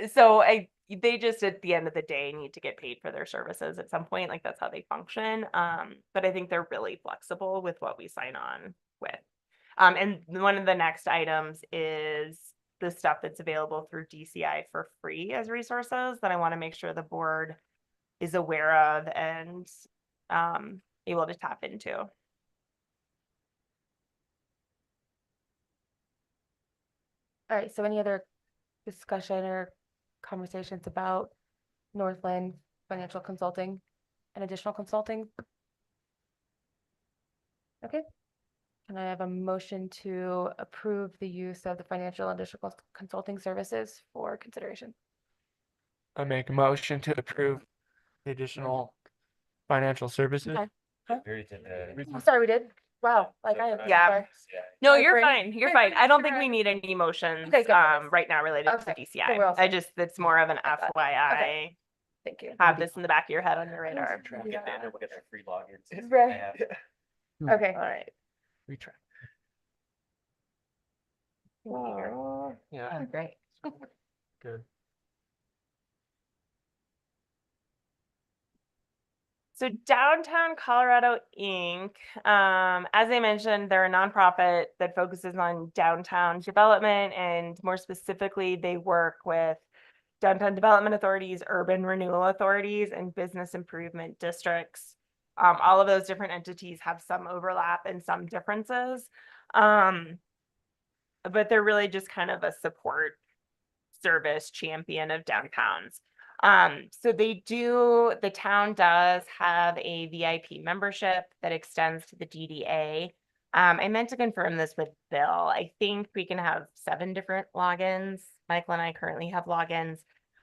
So they just at the end of the day need to get paid for their services at some point. Like that's how they function. But I think they're really flexible with what we sign on with. And one of the next items is the stuff that's available through DCI for free as resources that I want to make sure the board is aware of and able to tap into. All right, so any other discussion or conversations about Northland Financial Consulting and additional consulting? Okay. Can I have a motion to approve the use of the financial and additional consulting services for consideration? I make a motion to approve the additional financial services. Okay. I'm sorry, we did. Wow, like I am. Yeah. sorry. No, My you're brain- fine. You're my fine. brain's I don't think fried. we need any emotions Okay, good. right now related to Okay, so DCI. we're all set. It's more of an I got it. FYI. Thank you. Have this in the back of your head on your radar. We'll get their free logins. Right. All Okay. right. Retract. Oh, great. Good. So Downtown Colorado Inc., as I mentioned, they're a nonprofit that focuses on downtown development, and more specifically, they work with downtown development authorities, urban renewal authorities, and business improvement districts. All of those different entities have some overlap and some differences. But they're really just kind of a support service champion of downtowns. So the town does have a VIP membership that extends to the DDA. I meant to confirm this with Bill. I think we can have 7 different logins. Michael and I currently have logins.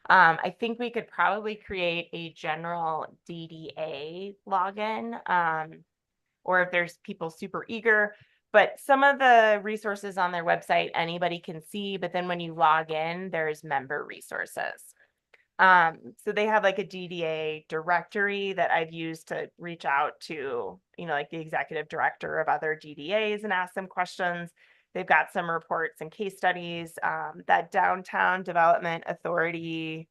I think we could probably create a general DDA login, or if there's people super eager. But some of the resources on their website, anybody can see, but then when you log in, there's member resources. So they have like a DDA directory that I've used to reach out to, like the executive director of other DDAs and ask them questions. They've got some reports and case studies, that Downtown Development Authority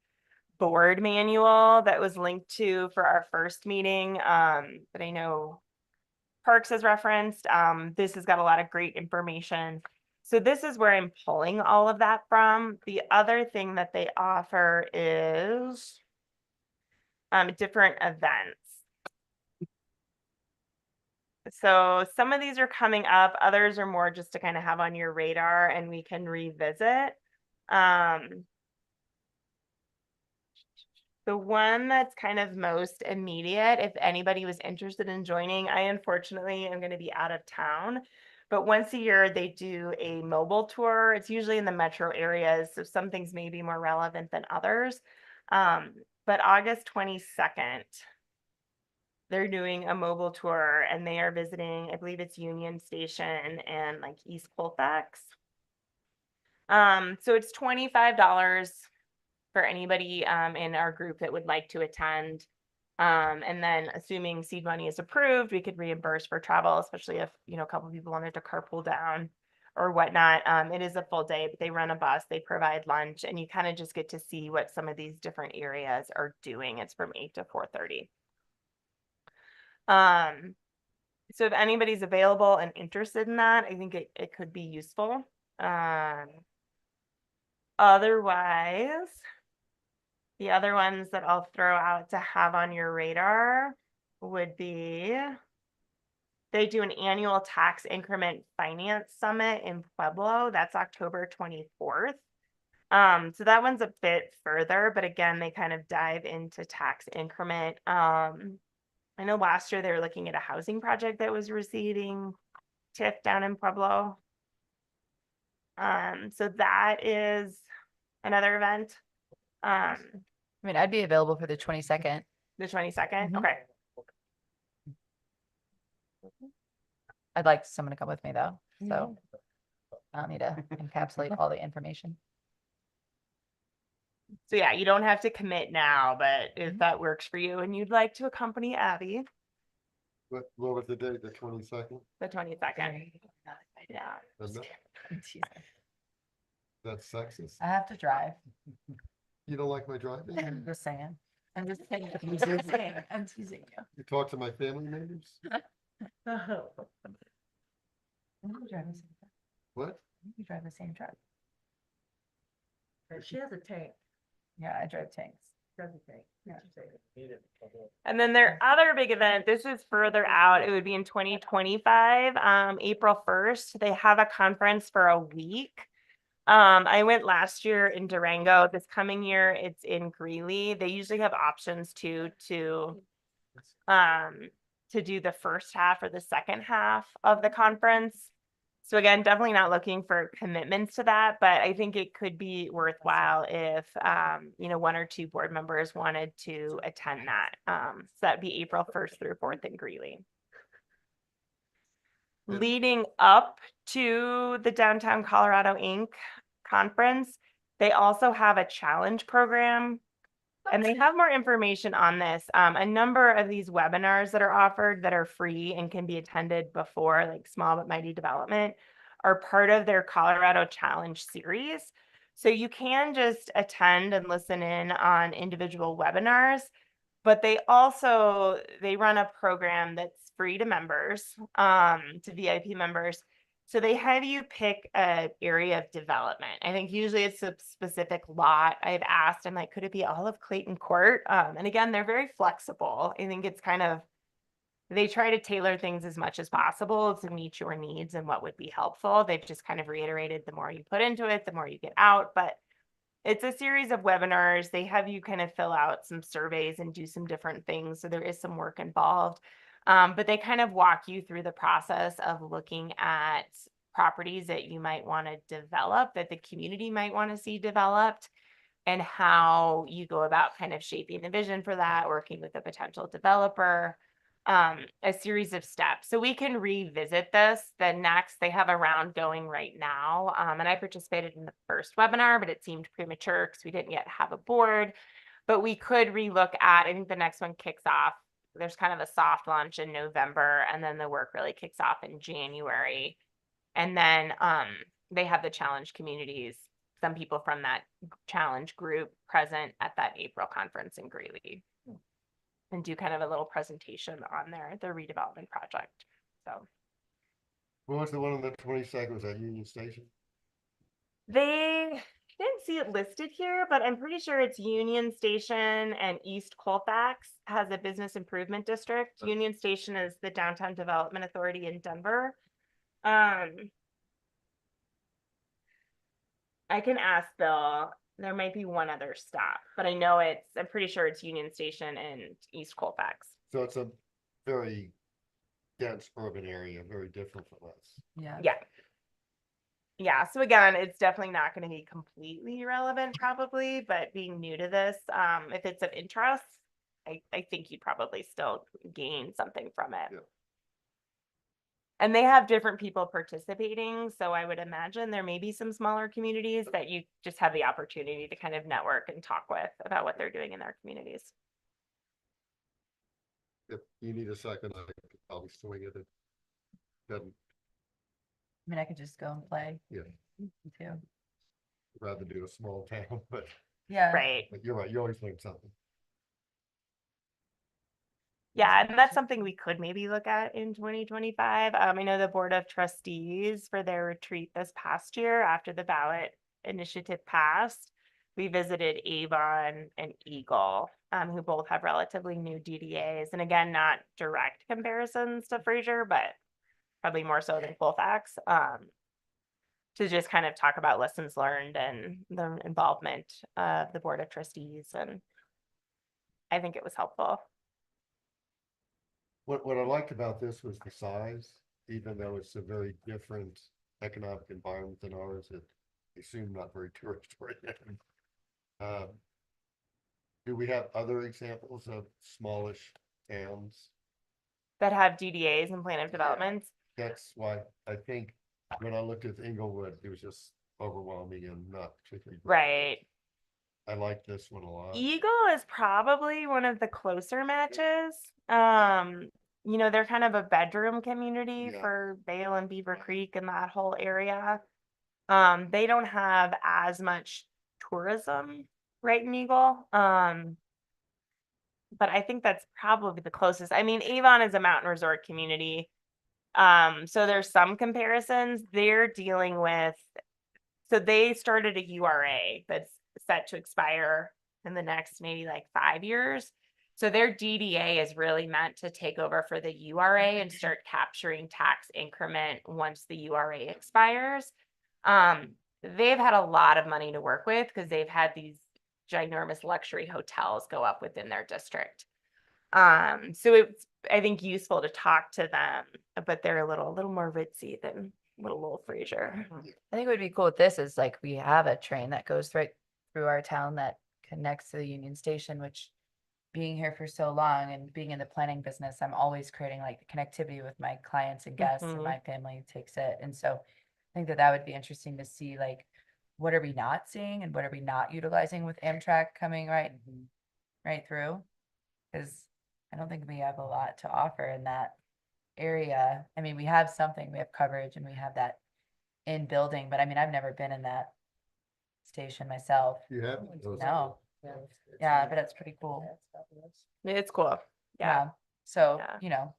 board manual that was linked to for our first meeting, that I know Parks has referenced. This has got a lot of great information. So this is where I'm pulling all of that from. The other thing that they offer is different events. So some of these are coming up, others are more just to kind of have on your radar and we can revisit. The one that's kind of most immediate, if anybody was interested in joining, I unfortunately am going to be out of town. But once a year, they do a mobile tour. It's usually in the metro areas, so some things may be more relevant than others. But August 22nd, they're doing a mobile tour and they are visiting, I believe it's Union Station and like East Colfax. So it's $25 for anybody in our group that would like to attend. And then assuming seed money is approved, we could reimburse for travel, especially if, you know, a couple of people wanted to carpool down or whatnot. It is a full day, but they run a bus, they provide lunch, and you kind of just get to see what some of these different areas are doing. It's from 8 to 4:30. So if anybody's available and interested in that, I think it could be useful. Otherwise, the other ones that I'll throw out to have on your radar would be, they do an annual tax increment finance summit in Pueblo. That's October 24th. So that one's a bit further, but again, they kind of dive into tax increment. I know last year they were looking at a housing project that was receiving TIF down in Pueblo. So that is another event. I mean, I'd be available for the 22nd. The 22nd. Mhm. Okay. I'd like someone to come with me though, so I'll need to encapsulate all the information. So yeah, you don't have to commit now, but if that works for you and you'd like to accompany Abby, What was the date, the 22nd? the 22nd. Yeah. That's sexist. I have to drive. You don't like my driving? I'm just saying. I'm just saying. I'm teasing I'm teasing you. You talk to my family members? You drive the same truck. What? You drive the same truck. She has a tank. Yeah, I drive tanks. Drives a tank. And then their other big event, this is further out, it would be in 2025, April 1st. They have a conference for a week. I went last year in Durango. This coming year, it's in Greeley. They usually have options to do the first half or the second half of the conference. So again, definitely not looking for commitments to that, but I think it could be worthwhile if, you know, 1 or 2 board members wanted to attend that. So that'd be April 1st through 4th in Greeley. Leading up to the Downtown Colorado Inc. conference, they also have a challenge program. And they have more information on this. A number of these webinars that are offered that are free and can be attended before, like Small But Mighty Development, are part of their Colorado Challenge series. So you can just attend and listen in on individual webinars, but they run a program that's free to members, to VIP members. So they have you pick an area of development. I think usually it's a specific lot. I've asked, I'm like, could it be all of Clayton Court? And again, they're very flexible. I think it's kind of, they try to tailor things as much as possible to meet your needs and what would be helpful. They've just kind of reiterated the more you put into it, the more you get out. But it's a series of webinars. They have you kind of fill out some surveys and do some different things. So there is some work involved. But they kind of walk you through the process of looking at properties that you might want to develop, that the community might want to see developed, and how you go about kind of shaping the vision for that, working with a potential developer, a series of steps. So we can revisit this. The next, they have a round going right now. And I participated in the first webinar, but it seemed premature because we didn't yet have a board. But we could relook at, I think the next one kicks off. There's kind of a soft launch in November, and then the work really kicks off in January. And then they have the challenge communities, some people from that challenge group present at that April conference in Greeley, and do kind of a little presentation on the redevelopment project. So What was the one on the 22nd? Was that Union Station? they didn't see it listed here, but I'm pretty sure it's Union Station and East Colfax has a business improvement district. Union Station is the Downtown Development Authority in Denver. I can ask Bill. There might be one other stop, but I'm pretty sure it's Union Station and East Colfax. So it's a very dense urban area, very different from us. Yeah. Yeah. Yeah, so again, it's definitely not going to be completely relevant probably, but being new to this, if it's of interest, I think you'd probably still gain something from it. Yeah. And they have different people participating, so I would imagine there may be some smaller communities that you just have the opportunity to kind of network and talk with about what they're doing in their communities. If you need a second, I could probably swing it. Doesn't I mean, I could just go and play. Yeah. Too. rather do a small town, but Yeah. Right. you're right, you always learn something. Yeah, and that's something we could maybe look at in 2025. I know the Board of Trustees for their retreat this past year after the ballot initiative passed, we visited Avon and Eagle, who both have relatively new DDAs. And again, not direct comparisons to Fraser, but probably more so than Colfax, to just kind of talk about lessons learned and the involvement of the Board of Trustees. And I think it was helpful. What I liked about this was the size, even though it's a very different economic environment than ours, it assumed not very tourist oriented. Do we have other examples of smallish towns? That have DDAs and plan of developments. That's why I think when I looked at Inglewood, it was just overwhelming and not particularly. Right. I like this one a lot. Eagle is probably one of the closer matches. They're kind of a bedroom community Yeah. for Vale and Beaver Creek and that whole area. They don't have as much tourism right in Eagle. But I think that's probably the closest. I mean, Avon is a mountain resort community. So there's some comparisons. They're dealing with, so they started a URA that's set to expire in the next maybe like 5 years. So their DDA is really meant to take over for the URA and start capturing tax increment once the URA expires. They've had a lot of money to work with because they've had these ginormous luxury hotels go up within their district. So it's, I think, useful to talk to them, but they're a little more ritzy than little old Fraser. I think what would be cool with this is like we have a train that goes right through our town that connects to the Union Station, which being here for so long and being in the planning business, I'm always creating like connectivity with my clients and guests and Mhm. my family takes it. And so I think that would be interesting to see like, what are we not seeing and what are we not utilizing with Amtrak coming right through? Because I don't think we have a lot to offer in that area. I mean, we have something, we have coverage and we have that in building, but I mean, I've never been in that station myself. You have? No. Yeah, but it's pretty cool. It's cool. Yeah. So, Yeah.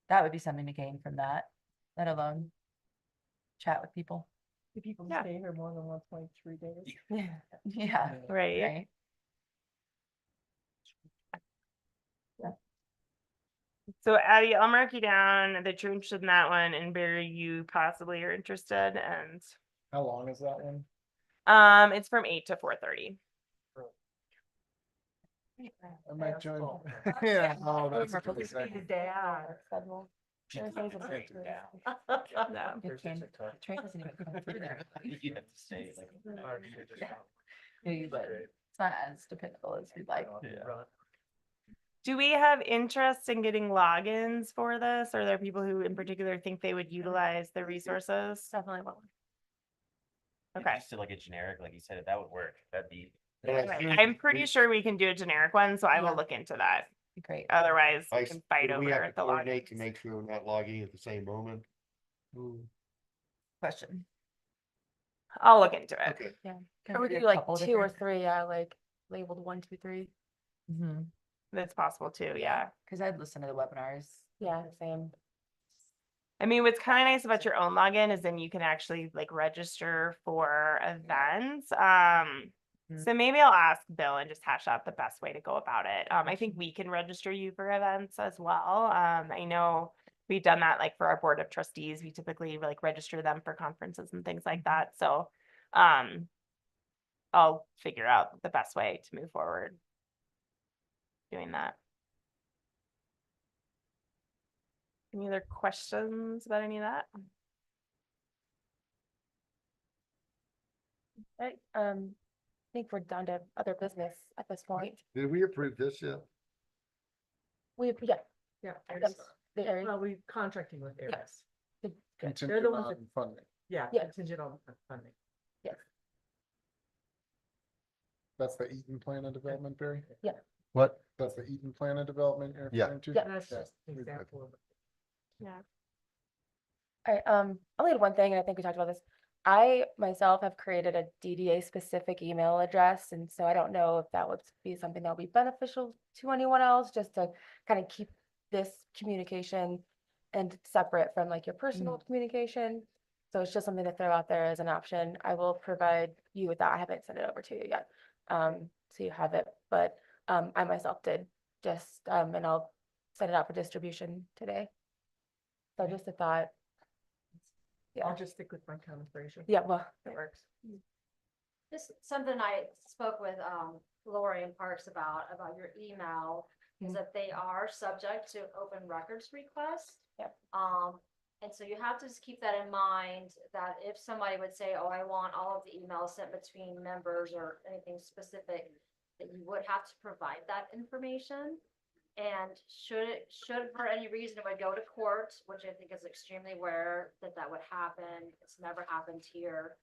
that would be something to gain from that, let alone chat with people. Do people Yeah. stay here more than 1.3 days? Yeah. Right. Right. So Abby, I'll mark you down that you're interested in that one, and Barry, you possibly are interested, and How long is that one? it's from 8 to 4:30. I might join. Yeah, oh, that's. Mark, a good let's second. The day out. No. Your train doesn't even come through there. You have to stay like. Yeah, but it's not as dependable as we'd like. Do we have interest in getting logins for this? Are there people who in particular think they would utilize the resources? Definitely one. Okay. Just to like a generic, like you said, that would work. That'd be. Right. I'm pretty sure we can do a generic one, so I will Yeah. look into that. Be great. Otherwise, we I can fight do we over have to the coordinate to logins. make sure we're not logging at the same moment. Question. I'll look into it. Okay. Can Or we do could a do like couple 2 or different- 3, like labeled 1, 2, 3. That's possible too, yeah. Cause I'd listen to the webinars. Yeah, same. I mean, what's kind of nice about your own login is then you can actually like register for events. So maybe I'll ask Bill and just hash out the best way to go about it. I think we can register you for events as well. I know we've done that like for our board of trustees. We typically like register them for conferences and things like that. So, I'll figure out the best way to move forward doing that. Any other questions about any of that? Right, I think we're down to other business at this point. Did we approve this yet? Yeah, Yeah. yes, the area. Well, we contracting with Aries. Good. Contingent the ones that- on funding. Yeah, Yeah. contingent on funding. Yes, That's the Eaton Plan of Development, Barry? What? That's the Eaton Plan of Development you're Yeah. referring to? Yeah. That's Yeah. just an example of. Yeah. all right, I'll only add one thing, and I think we talked about this. I myself have created a DDA specific email address, and so I don't know if that would be something that would be beneficial to anyone else, just to kind of keep this communication and separate from like your personal communication. So it's just something to throw out there as an option. I will provide you with that. I haven't sent it over to you yet. So you have it, but I myself did just, and I'll send it out for distribution today. So just a thought. I'll Yeah, just stick with my town of Fraser. yeah, well, That works. Just something I spoke with, Lori and Parks about your email, is Mhm. that they are subject to open records requests. Yep. And so you have to just keep that in mind, that if somebody would say, oh, I want all of the emails sent between members or anything specific, that you would have to provide that information. And should for any reason it would go to court, which I think is extremely rare that would happen, it's never happened here.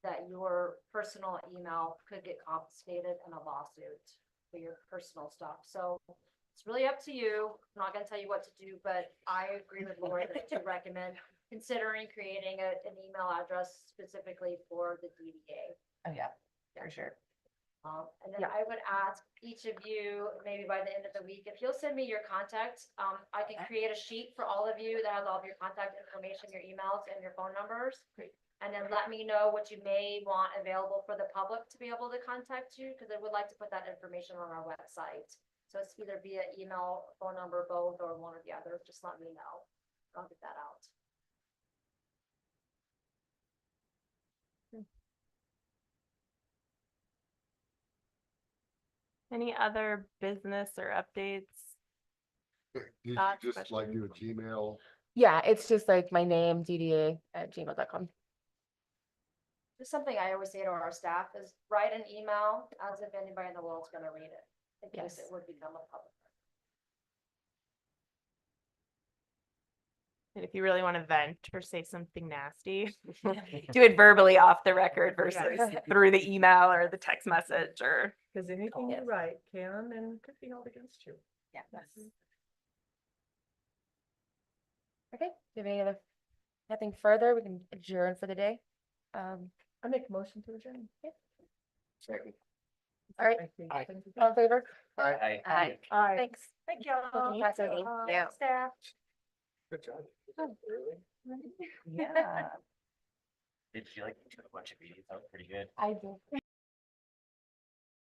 That your personal email could get confiscated in a lawsuit for your personal stuff. So it's really up to you. I'm not gonna tell you what to do, but I agree with Lori that to recommend considering creating an email address specifically for the DDA. Oh, yeah, for sure. And then Yeah. I would ask each of you, maybe by the end of the week, if you'll send me your contact, I can create a sheet for all of you that has all of your contact information, your emails and your phone numbers. And then let me know what you may want available for the public to be able to contact you, because I would like to put that information on our website. So it's either via email, phone number, both, or one or the other. Just let me know. I'll get that out. Any other business or updates? Did you Thoughts, just like do a Gmail? yeah, it's just like my name, DDA@gmail.com. Just something I always say to our staff is write an email as if anybody in the world's gonna read it, in case Yes. it would become a public. And if you really want to vent or say something nasty, do it verbally off the record versus through the email or the text message or. Because anything you Yes. write can and could be held against you. Yeah. Okay, do you have any other, nothing further? We can adjourn for the day. I make a motion to adjourn. All right. I think. Aye. Thank you. All in favor? Aye. Aye. Thanks. Thank y'all. Motion passes. Yeah. Staff. Good job. Yeah. Did you like a bunch of meetings? That was pretty good. I do.